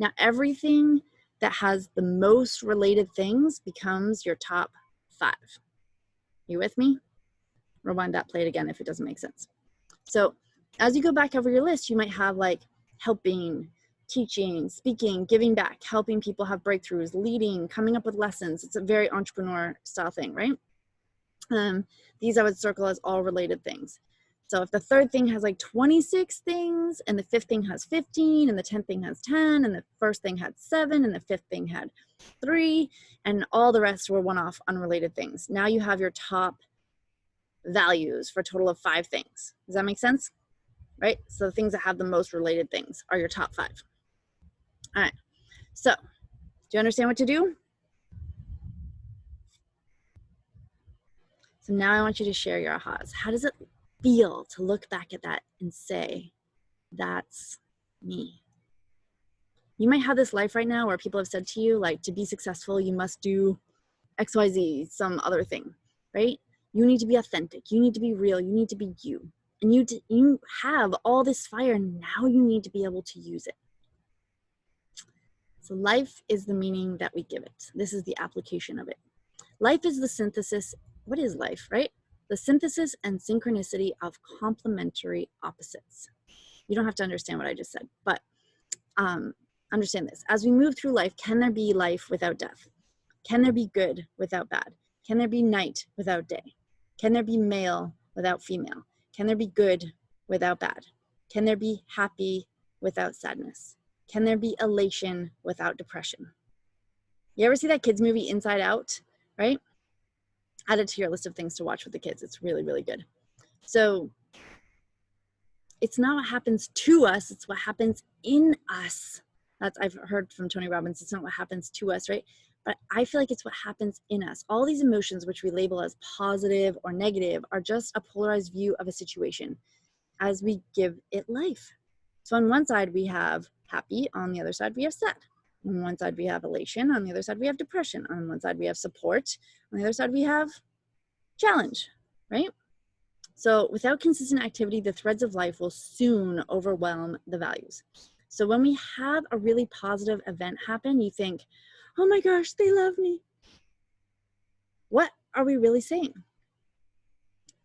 Now everything that has the most related things becomes your top 5. You with me? Rewind that, play it again if it doesn't make sense. So as you go back over your list, you might have like helping, teaching, speaking, giving back, helping people have breakthroughs, leading, coming up with lessons. It's a very entrepreneur style thing, right? These I would circle as all related things. So if the third thing has like 26 things and the fifth thing has 15 and the 10th thing has 10 and the first thing had 7 and the fifth thing had 3 and all the rest were one-off unrelated things. Now you have your top values for a total of 5 things. Does that make sense? Right? So the things that have the most related things are your top 5. All right. So do you understand what to do? So now I want you to share your ahas. How does it feel to look back at that and say, that's me? You might have this life right now where people have said to you, like, to be successful, you must do XYZ, some other thing, right? You need to be authentic. You need to be real. You need to be you. And you have all this fire. Now you need to be able to use it. So life is the meaning that we give it. This is the application of it. Life is the synthesis. What is life, right? The synthesis and synchronicity of complementary opposites. You don't have to understand what I just said, but understand this. As we move through life, can there be life without death? Can there be good without bad? Can there be night without day? Can there be male without female? Can there be good without bad? Can there be happy without sadness? Can there be elation without depression? You ever see that kids movie Inside Out, right? Add it to your list of things to watch with the kids. It's really, really good. So it's not what happens to us, it's what happens in us. That's, I've heard from Tony Robbins, it's not what happens to us, right? But I feel like it's what happens in us. All these emotions, which we label as positive or negative, are just a polarized view of a situation as we give it life. So on one side, we have happy. On the other side, we have sad. On one side, we have elation. On the other side, we have depression. On one side, we have support. On the other side, we have challenge, right? So without consistent activity, the threads of life will soon overwhelm the values. So when we have a really positive event happen, you think, oh my gosh, they love me. What are we really saying?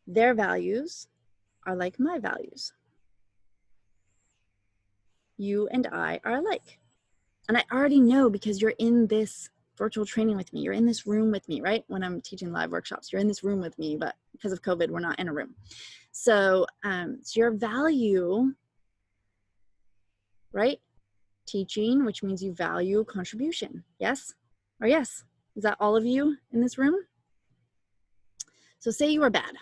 Their values are like my values. You and I are alike. And I already know because you're in this virtual training with me. You're in this room with me, right? When I'm teaching live workshops, you're in this room with me, but because of COVID, we're not in a room. So, so your value, right? Teaching, which means you value contribution. Yes or yes? Is that all of you in this room? So say you are bad.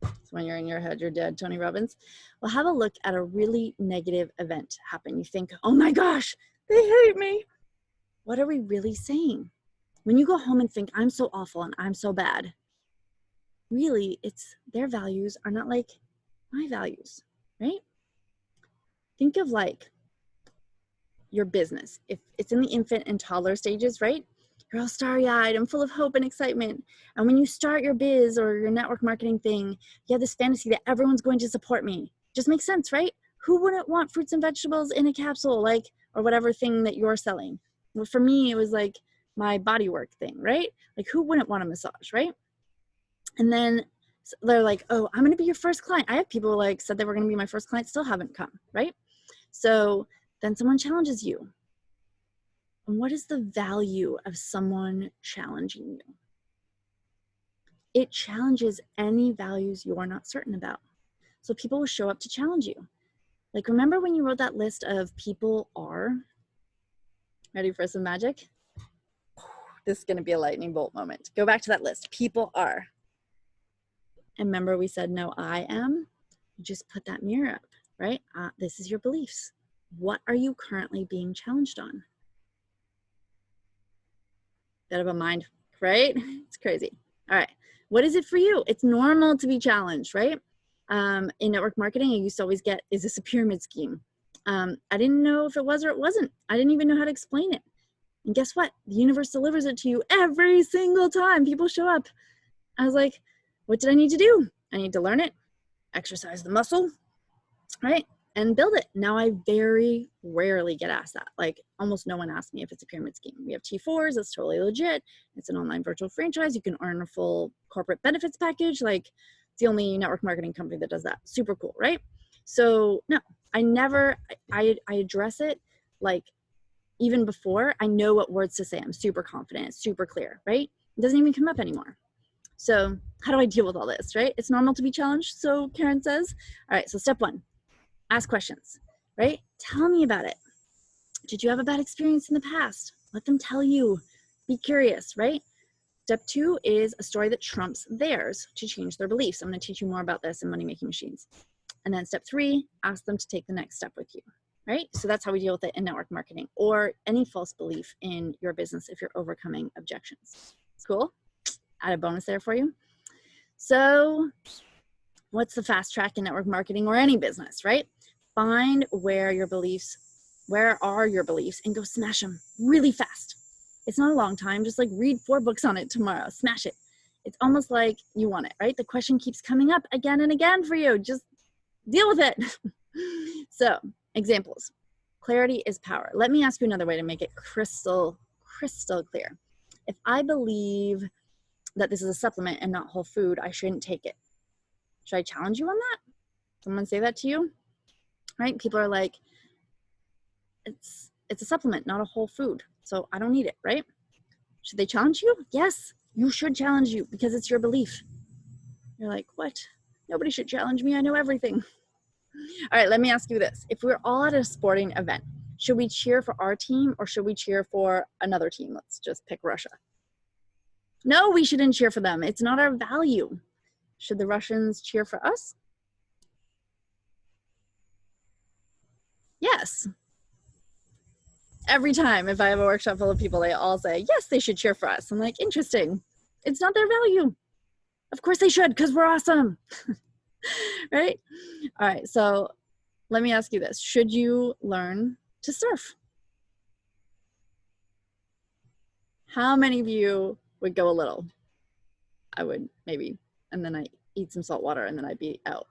So when you're in your head, you're dead, Tony Robbins. Well, have a look at a really negative event happen. You think, oh my gosh, they hate me. What are we really saying? When you go home and think, I'm so awful and I'm so bad, really, it's their values are not like my values, right? Think of like your business. If it's in the infant and toddler stages, right? You're all starry-eyed and full of hope and excitement. And when you start your biz or your network marketing thing, you have this fantasy that everyone's going to support me. Just makes sense, right? Who wouldn't want fruits and vegetables in a capsule, like, or whatever thing that you're selling? Well, for me, it was like my body work thing, right? Like, who wouldn't want a massage, right? And then they're like, oh, I'm going to be your first client. I have people like said they were going to be my first client, still haven't come, right? So then someone challenges you. And what is the value of someone challenging you? It challenges any values you're not certain about. So people will show up to challenge you. Like, remember when you wrote that list of people are? Ready for some magic? This is going to be a lightning bolt moment. Go back to that list. People are. And remember we said no, I am? Just put that mirror up, right? This is your beliefs. What are you currently being challenged on? Bit of a mind, right? It's crazy. All right. What is it for you? It's normal to be challenged, right? In network marketing, I used to always get, is this a pyramid scheme? I didn't know if it was or it wasn't. I didn't even know how to explain it. And guess what? The universe delivers it to you every single time people show up. I was like, what did I need to do? I need to learn it, exercise the muscle, right? And build it. Now I very rarely get asked that. Like, almost no one asks me if it's a pyramid scheme. We have T4s, that's totally legit. It's an online virtual franchise. You can earn a full corporate benefits package. Like, it's the only network marketing company that does that. Super cool, right? So no, I address it like even before I know what words to say. I'm super confident, it's super clear, right? It doesn't even come up anymore. So how do I deal with all this, right? It's normal to be challenged, so Karen says. All right, so step one, ask questions, right? Tell me about it. Did you have a bad experience in the past? Let them tell you. Be curious, right? Step two is a story that trumps theirs to change their beliefs. I'm going to teach you more about this in Money Making Machines. And then step three, ask them to take the next step with you, right? So that's how we deal with it in network marketing or any false belief in your business if you're overcoming objections. Cool? Add a bonus there for you. So what's the fast track in network marketing or any business, right? Find where are your beliefs, and go smash them really fast. It's not a long time. Just like read 4 books on it tomorrow. Smash it. It's almost like you want it, right? The question keeps coming up again and again for you. Just deal with it. So, examples. Clarity is power. Let me ask you another way to make it crystal clear. If I believe that this is a supplement and not whole food, I shouldn't take it. Should I challenge you on that? Someone say that to you? Right? People are like, it's a supplement, not a whole food. So I don't need it, right? Should they challenge you? Yes, you should challenge you because it's your belief. You're like, what? Nobody should challenge me. I know everything. All right, let me ask you this. If we're all at a sporting event, should we cheer for our team or should we cheer for another team? Let's just pick Russia. No, we shouldn't cheer for them. It's not our value. Should the Russians cheer for us? Yes. Every time if I have a workshop full of people, they all say, yes, they should cheer for us. I'm like, interesting. It's not their value. Of course they should, because we're awesome. Right? All right, so let me ask you this. Should you learn to surf? How many of you would go a little? I would maybe, and then I eat some salt water and then I'd be out.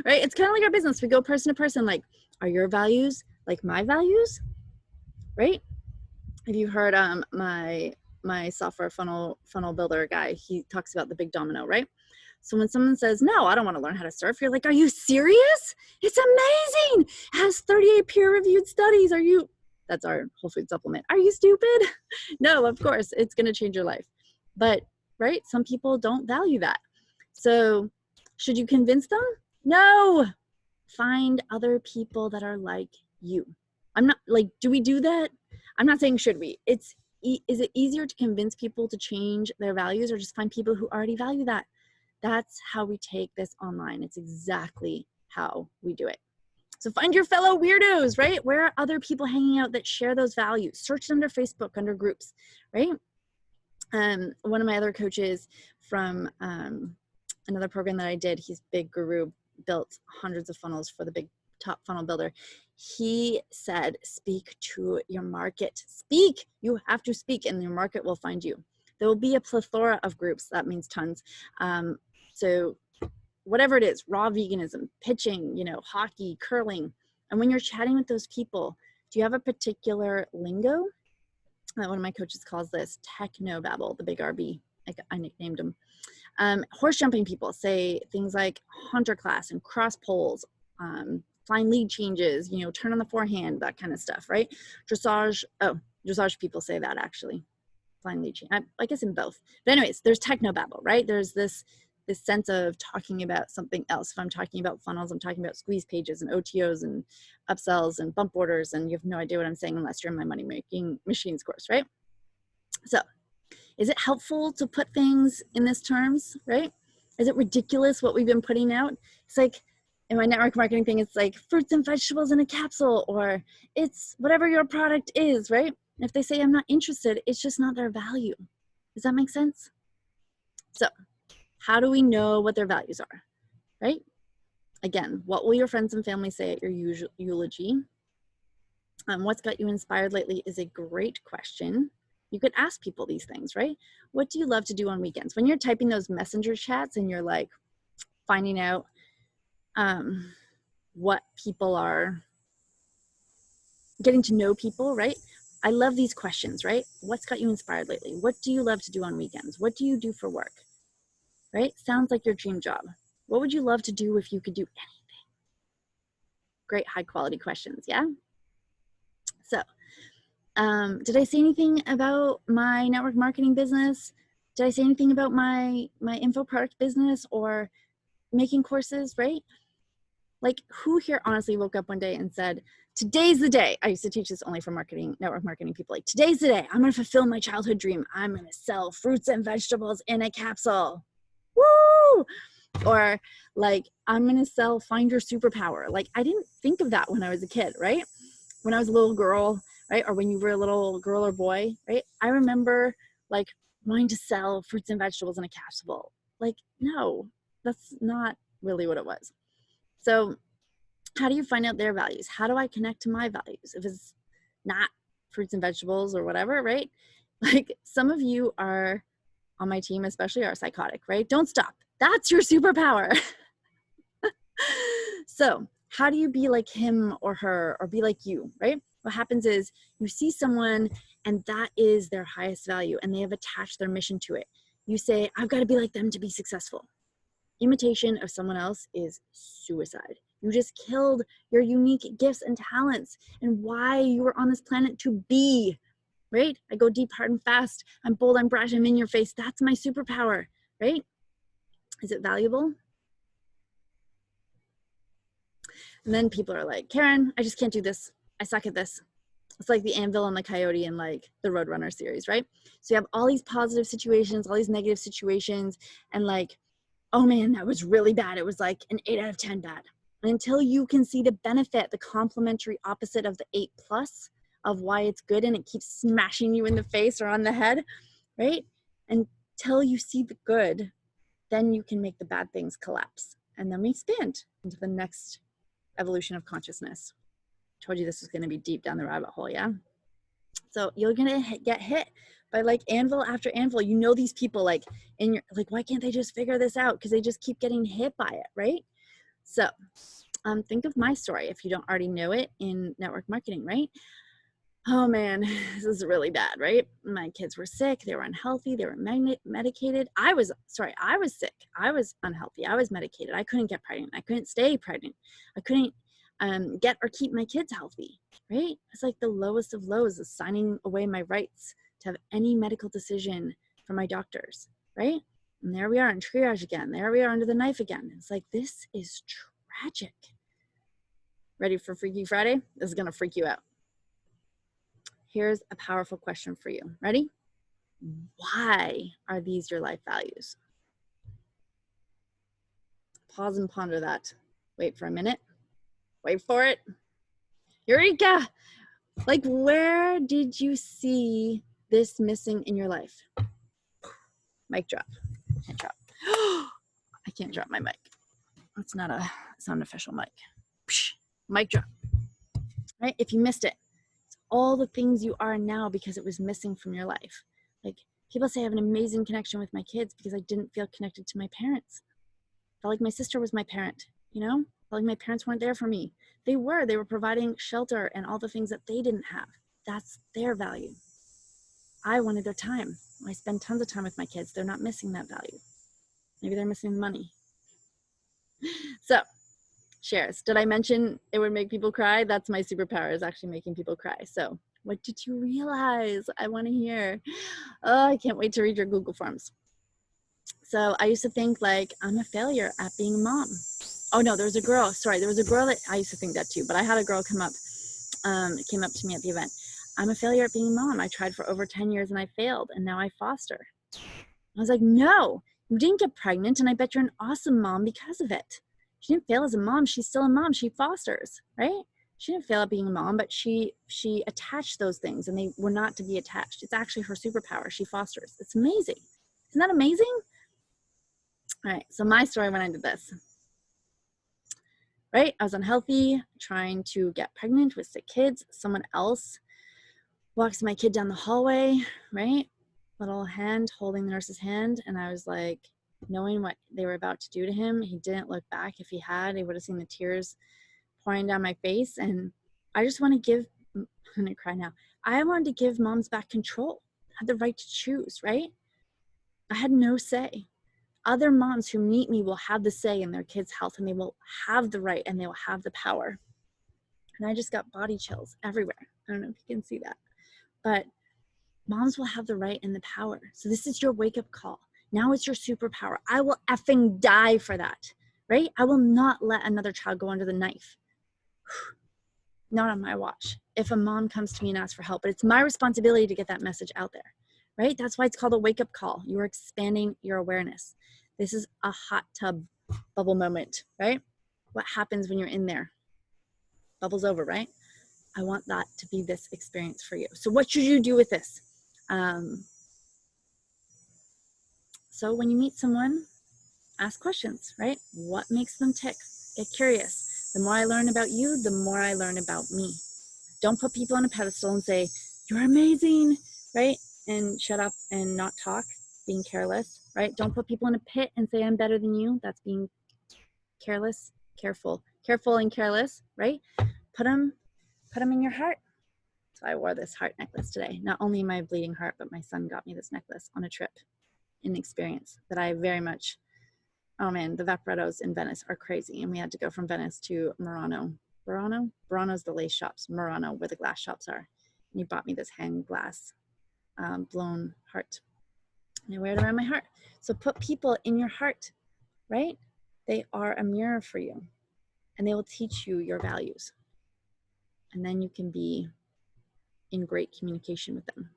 Right? It's kind of like our business. We go person to person, like, are your values like my values? Right? Have you heard my software funnel builder guy, he talks about the big domino, right? So when someone says, no, I don't want to learn how to surf, you're like, are you serious? It's amazing. It has 38 peer-reviewed studies. That's our whole food supplement. Are you stupid? No, of course, it's going to change your life. But, right, some people don't value that. So should you convince them? No. Find other people that are like you. I'm not like, do we do that? I'm not saying should we. Is it easier to convince people to change their values or just find people who already value that? That's how we take this online. It's exactly how we do it. So find your fellow weirdos, right? Where are other people hanging out that share those values? Search under Facebook, under groups, right? One of my other coaches from another program that I did, he's big guru, built hundreds of funnels for the big top funnel builder. He said, speak to your market. Speak. You have to speak and your market will find you. There will be a plethora of groups. That means tons. So whatever it is, raw veganism, pitching, hockey, curling. And when you're chatting with those people, do you have a particular lingo? One of my coaches calls this technobabble, the big RB. I nicknamed him. Horse jumping people say things like hunter class and cross poles, flying lead changes, turn on the forehand, that kind of stuff, right? Dressage people say that actually. Flying lead change, I guess in both. But anyways, there's technobabble, right? There's this sense of talking about something else. If I'm talking about funnels, I'm talking about squeeze pages and OTOs and upsells and bump orders, and you have no idea what I'm saying unless you're in my money making machines course, right? So is it helpful to put things in these terms, right? Is it ridiculous what we've been putting out? It's like in my network marketing thing, it's like fruits and vegetables in a capsule, or it's whatever your product is, right? If they say I'm not interested, it's just not their value. Does that make sense? So how do we know what their values are, right? Again, what will your friends and family say at your eulogy? What's got you inspired lately is a great question. You could ask people these things, right? What do you love to do on weekends? When you're typing those messenger chats and you're like finding out what people are, getting to know people, right? I love these questions, right? What's got you inspired lately? What do you love to do on weekends? What do you do for work, right? Sounds like your dream job. What would you love to do if you could do anything? Great high quality questions, yeah? So, did I say anything about my network marketing business? Did I say anything about my info product business or making courses, right? Like, who here honestly woke up one day and said, today's the day. I used to teach this only for network marketing people. Like, today's the day. I'm going to fulfill my childhood dream. I'm going to sell fruits and vegetables in a capsule. Woo! Or like, I'm going to sell Find Your Superpower. Like, I didn't think of that when I was a kid, right? When I was a little girl, right? Or when you were a little girl or boy, right? I remember like wanting to sell fruits and vegetables in a capsule. Like, no, that's not really what it was. So how do you find out their values? How do I connect to my values? If it's not fruits and vegetables or whatever, right? Like some of you are on my team, especially are psychotic, right? Don't stop. That's your superpower. So how do you be like him or her or be like you, right? What happens is you see someone and that is their highest value and they have attached their mission to it. You say, I've got to be like them to be successful. Imitation of someone else is suicide. You just killed your unique gifts and talents and why you were on this planet to be, right? I go deep, hard, and fast. I'm bold, I'm brash, I'm in your face. That's my superpower, right? Is it valuable? And then people are like, Karen, I just can't do this. I suck at this. It's like the anvil and the coyote in like the Roadrunner series, right? So you have all these positive situations, all these negative situations, and like, oh man, that was really bad. It was like an 8 out of 10 bad. And until you can see the benefit, the complementary opposite of the 8 plus of why it's good, and it keeps smashing you in the face or on the head, right? Until you see the good, then you can make the bad things collapse. And then we expand into the next evolution of consciousness. Told you this was going to be deep down the rabbit hole, yeah? So you're going to get hit by like anvil after anvil. You know these people like in your, like, why can't they just figure this out? Because they just keep getting hit by it, right? So think of my story if you don't already know it in network marketing, right? Oh man, this is really bad, right? My kids were sick, they were unhealthy, they were medicated. I was sick, I was unhealthy, I was medicated, I couldn't get pregnant, I couldn't stay pregnant, I couldn't get or keep my kids healthy, right? It's like the lowest of lows is signing away my rights to have any medical decision from my doctors, right? And there we are in triage again, there we are under the knife again. It's like, this is tragic. Ready for Freaky Friday? This is gonna freak you out. Here's a powerful question for you. Ready? Why are these your life values? Pause and ponder that. Wait for a minute. Wait for it. Eureka! Like, where did you see this missing in your life? Mic drop. Can't drop. I can't drop my mic. It's not an official mic. Mic drop. Right? If you missed it, all the things you are now because it was missing from your life. Like, people say I have an amazing connection with my kids because I didn't feel connected to my parents. I felt like my sister was my parent, you know? I felt like my parents weren't there for me. They were providing shelter and all the things that they didn't have. That's their value. I wanted their time. I spend tons of time with my kids. They're not missing that value. Maybe they're missing the money. So, shares. Did I mention it would make people cry? That's my superpower, is actually making people cry. So what did you realize? I want to hear. Oh, I can't wait to read your Google Forms. So I used to think like I'm a failure at being a mom. Oh no, there was a girl. Sorry, there was a girl that I used to think that too, but I had a girl came up to me at the event. I'm a failure at being a mom. I tried for over 10 years and I failed, and now I foster. I was like, no, you didn't get pregnant, and I bet you're an awesome mom because of it. She didn't fail as a mom. She's still a mom. She fosters, right? She didn't fail at being a mom, but she attached those things, and they were not to be attached. It's actually her superpower. She fosters. It's amazing. Isn't that amazing? All right, so my story when I did this, right? I was unhealthy, trying to get pregnant with sick kids. Someone else walks my kid down the hallway, right? Little hand holding the nurse's hand, and I was like, knowing what they were about to do to him. He didn't look back. If he had, he would have seen the tears pouring down my face. And I just want to give, I'm gonna cry now. I wanted to give moms back control. I had the right to choose, right? I had no say. Other moms who meet me will have the say in their kids' health, and they will have the right, and they will have the power. And I just got body chills everywhere. I don't know if you can see that, but moms will have the right and the power. So this is your wake-up call. Now it's your superpower. I will effing die for that, right? I will not let another child go under the knife. Not on my watch. If a mom comes to me and asks for help, but it's my responsibility to get that message out there, right? That's why it's called a wake-up call. You are expanding your awareness. This is a hot tub bubble moment, right? What happens when you're in there? Bubble's over, right? I want that to be this experience for you. So what should you do with this? So when you meet someone, ask questions, right? What makes them tick? Get curious. The more I learn about you, the more I learn about me. Don't put people on a pedestal and say, you're amazing, right? And shut up and not talk, being careless, right? Don't put people in a pit and say, I'm better than you. That's being careless, careful and careless, right? Put them in your heart. So I wore this heart necklace today. Not only am I a bleeding heart, but my son got me this necklace on a trip, an experience that I very much, oh man, the Vaporettos in Venice are crazy. And we had to go from Venice to Murano. Murano's the lace shops, Murano where the glass shops are. And he bought me this hand glass blown heart. And I wear it around my heart. So put people in your heart. right? They are a mirror for you, and they will teach you your values. And then you can be in great communication with them.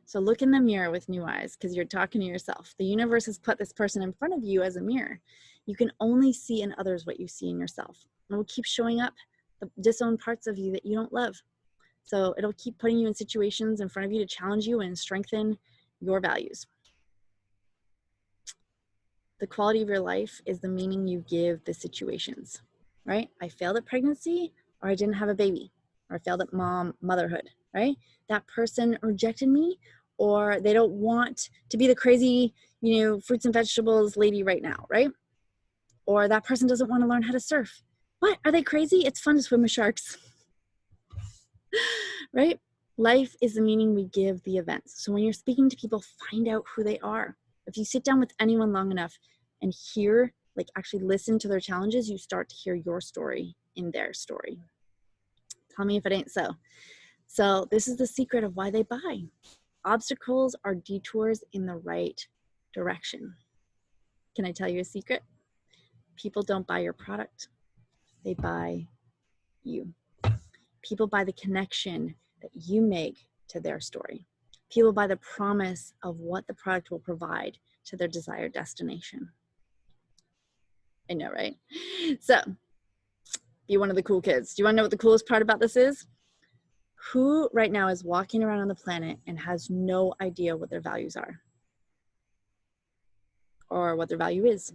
So look in the mirror with new eyes, because you're talking to yourself. The universe has put this person in front of you as a mirror. You can only see in others what you see in yourself. And it will keep showing up the disowned parts of you that you don't love. So it'll keep putting you in situations in front of you to challenge you and strengthen your values. The quality of your life is the meaning you give the situations, right? I failed at pregnancy, or I didn't have a baby, or I failed at motherhood, right? That person rejected me, or they don't want to be the crazy, fruits and vegetables lady right now, right? Or that person doesn't want to learn how to surf. What? Are they crazy? It's fun to swim with sharks, right? Life is the meaning we give the events. So when you're speaking to people, find out who they are. If you sit down with anyone long enough and hear, actually listen to their challenges, you start to hear your story in their story. Tell me if it ain't so. So this is the secret of why they buy. Obstacles are detours in the right direction. Can I tell you a secret? People don't buy your product. They buy you. People buy the connection that you make to their story. People buy the promise of what the product will provide to their desired destination. I know, right? So, be one of the cool kids. Do you want to know what the coolest part about this is? Who right now is walking around on the planet and has no idea what their values are? Or what their value is?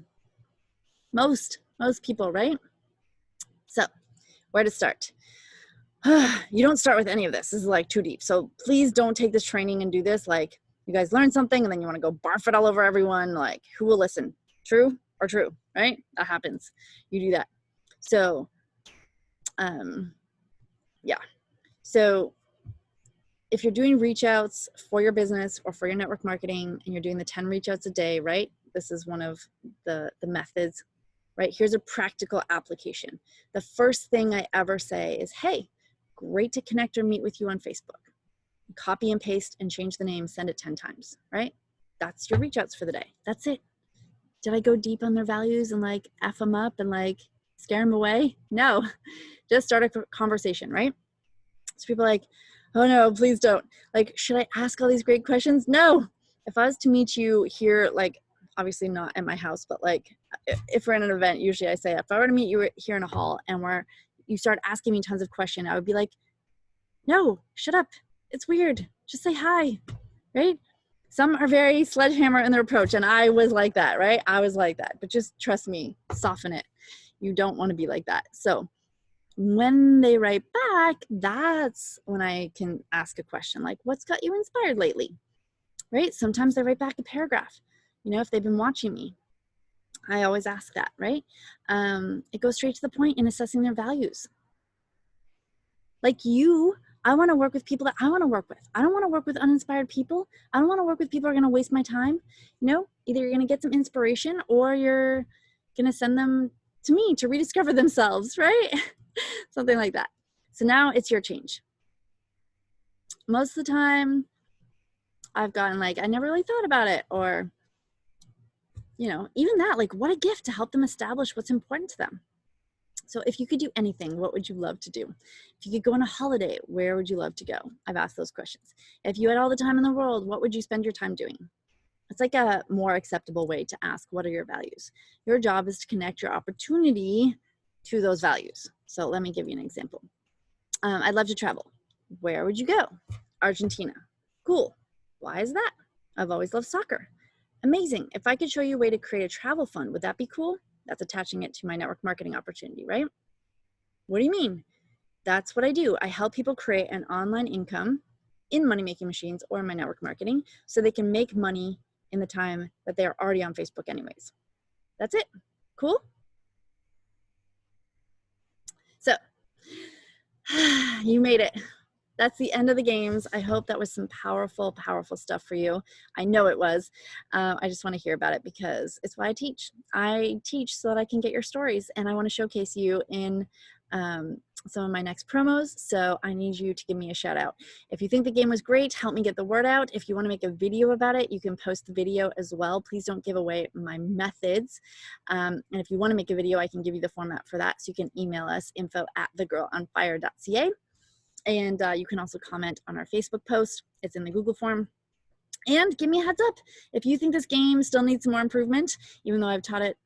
Most people, right? So, where to start? You don't start with any of this. This is too deep. So please don't take this training and do this. You guys learn something and then you want to go barf it all over everyone. Who will listen? True or true, right? That happens. You do that. So, yeah. So if you're doing reach outs for your business or for your network marketing and you're doing the 10 reach outs a day, right? This is one of the methods, right? Here's a practical application. The first thing I ever say is, hey, great to connect or meet with you on Facebook. Copy and paste and change the name, send it 10 times, right? That's your reach outs for the day. That's it. Did I go deep on their values and F them up and scare them away? No, just start a conversation, right? So people are oh no, please don't. Should I ask all these great questions? No. If I was to meet you here, obviously not at my house, but if we're in an event, usually I say, if I were to meet you here in a hall and you start asking me tons of questions, I would be no, shut up. It's weird. Just say hi, right? Some are very sledgehammer in their approach, and I was like that, right? I was like that, but just trust me, soften it. You don't want to be like that. So when they write back, that's when I can ask a question what's got you inspired lately, right? Sometimes they write back a paragraph, if they've been watching me. I always ask that, right? It goes straight to the point in assessing their values. I want to work with people that I want to work with. I don't want to work with uninspired people. I don't want to work with people who are going to waste my time. Either you're going to get some inspiration or you're going to send them to me to rediscover themselves, right? Something like that. So now it's your change. Most of the time I've gotten I never really thought about it, or, even that, what a gift to help them establish what's important to them. So if you could do anything, what would you love to do? If you could go on a holiday, where would you love to go? I've asked those questions. If you had all the time in the world, what would you spend your time doing? It's a more acceptable way to ask, what are your values? Your job is to connect your opportunity to those values. So let me give you an example. I'd love to travel. Where would you go? Argentina. Cool. Why is that? I've always loved soccer. Amazing. If I could show you a way to create a travel fund, would that be cool? That's attaching it to my network marketing opportunity, right? What do you mean? That's what I do. I help people create an online income in money making machines or in my network marketing so they can make money in the time that they're already on Facebook anyways. That's it. Cool? So you made it. That's the end of the games. I hope that was some powerful, powerful stuff for you. I know it was. I just want to hear about it because it's why I teach. I teach so that I can get your stories, and I want to showcase you in some of my next promos. So I need you to give me a shout out. If you think the game was great, help me get the word out. If you want to make a video about it, you can post the video as well. Please don't give away my methods. And if you want to make a video, I can give you the format for that. So you can email us info@thegirlonfire.ca. And you can also comment on our Facebook post. It's in the Google form. And give me a heads up if you think this game still needs some more improvement, even though I've taught it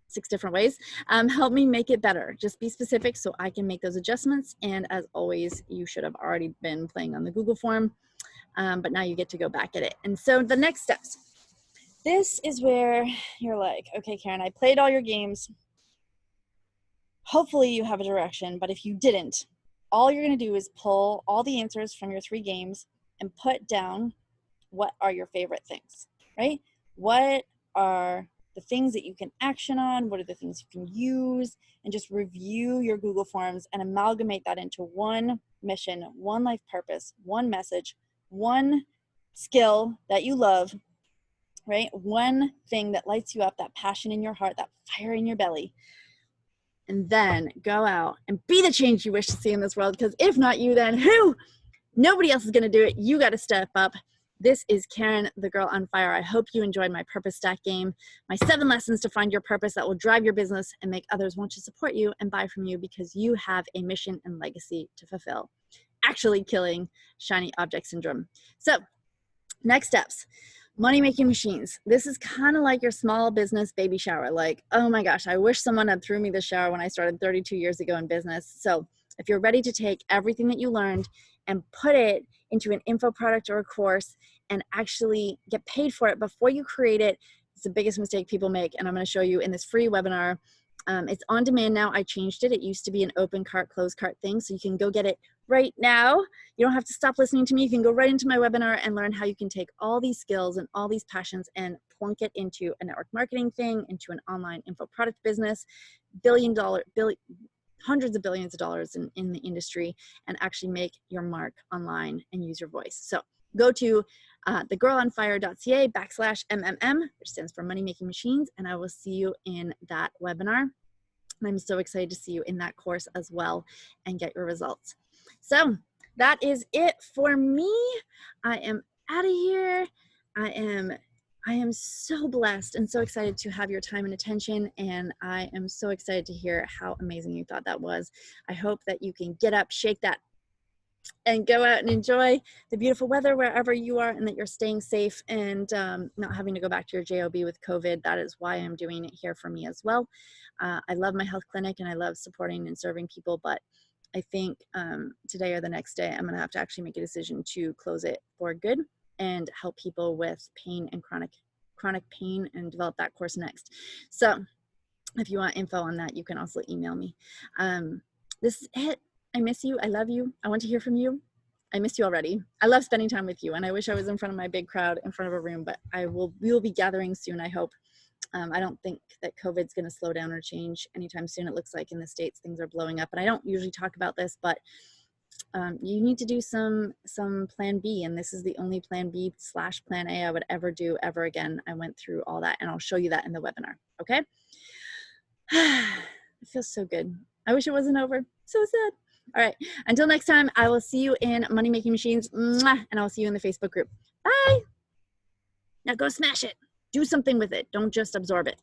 6 different ways. Help me make it better. Just be specific so I can make those adjustments. And as always, you should have already been playing on the Google form, but now you get to go back at it. And so the next steps. This is where you're like, okay, Karen, I played all your games. Hopefully you have a direction, but if you didn't, all you're going to do is pull all the answers from your 3 games and put down what are your favorite things, right? What are the things that you can action on? What are the things you can use? And just review your Google Forms and amalgamate that into one mission, one life purpose, one message, one skill that you love, right? One thing that lights you up, that passion in your heart, that fire in your belly. And then go out and be the change you wish to see in this world. Because if not you, then who? Nobody else is going to do it. You got to step up. This is Karen, the Girl on Fire. I hope you enjoyed my Purpose Stack game, my 7 lessons to find your purpose that will drive your business and make others want to support you and buy from you because you have a mission and legacy to fulfill. Actually killing shiny object syndrome. So, next steps. Money-making machines. This is kind of like your small business baby shower. Like, oh my gosh, I wish someone had threw me the shower when I started 32 years ago in business. So if you're ready to take everything that you learned and put it into an info product or a course and actually get paid for it before you create it, it's the biggest mistake people make. And I'm going to show you in this free webinar. It's on demand now. I changed it. It used to be an open cart, closed cart thing. So you can go get it right now. You don't have to stop listening to me. You can go right into my webinar and learn how you can take all these skills and all these passions and plunk it into a network marketing thing, into an online info product business, hundreds of billions of dollars in the industry, and actually make your mark online and use your voice. So go to thegirlonfire.ca/MMM, which stands for Money Making Machines, and I will see you in that webinar. And I'm so excited to see you in that course as well and get your results. So that is it for me. I am out of here. I am so blessed and so excited to have your time and attention, and I am so excited to hear how amazing you thought that was. I hope that you can get up, shake that, and go out and enjoy the beautiful weather wherever you are, and that you're staying safe and not having to go back to your JOB with COVID. That is why I'm doing it here for me as well. I love my health clinic and I love supporting and serving people, but I think today or the next day, I'm gonna have to actually make a decision to close it for good and help people with pain and chronic pain and develop that course next. So if you want info on that, you can also email me. This is it. I miss you. I love you. I want to hear from you. I miss you already. I love spending time with you, and I wish I was in front of my big crowd in front of a room, but we will be gathering soon, I hope. I don't think that COVID's going to slow down or change anytime soon. It looks like in the States things are blowing up, and I don't usually talk about this, but you need to do some plan B, and this is the only plan B/plan A I would ever do ever again. I went through all that, and I'll show you that in the webinar, okay? It feels so good. I wish it wasn't over. So sad. All right, until next time, I will see you in Money Making Machines, and I'll see you in the Facebook group. Bye. Now go smash it. Do something with it. Don't just absorb it.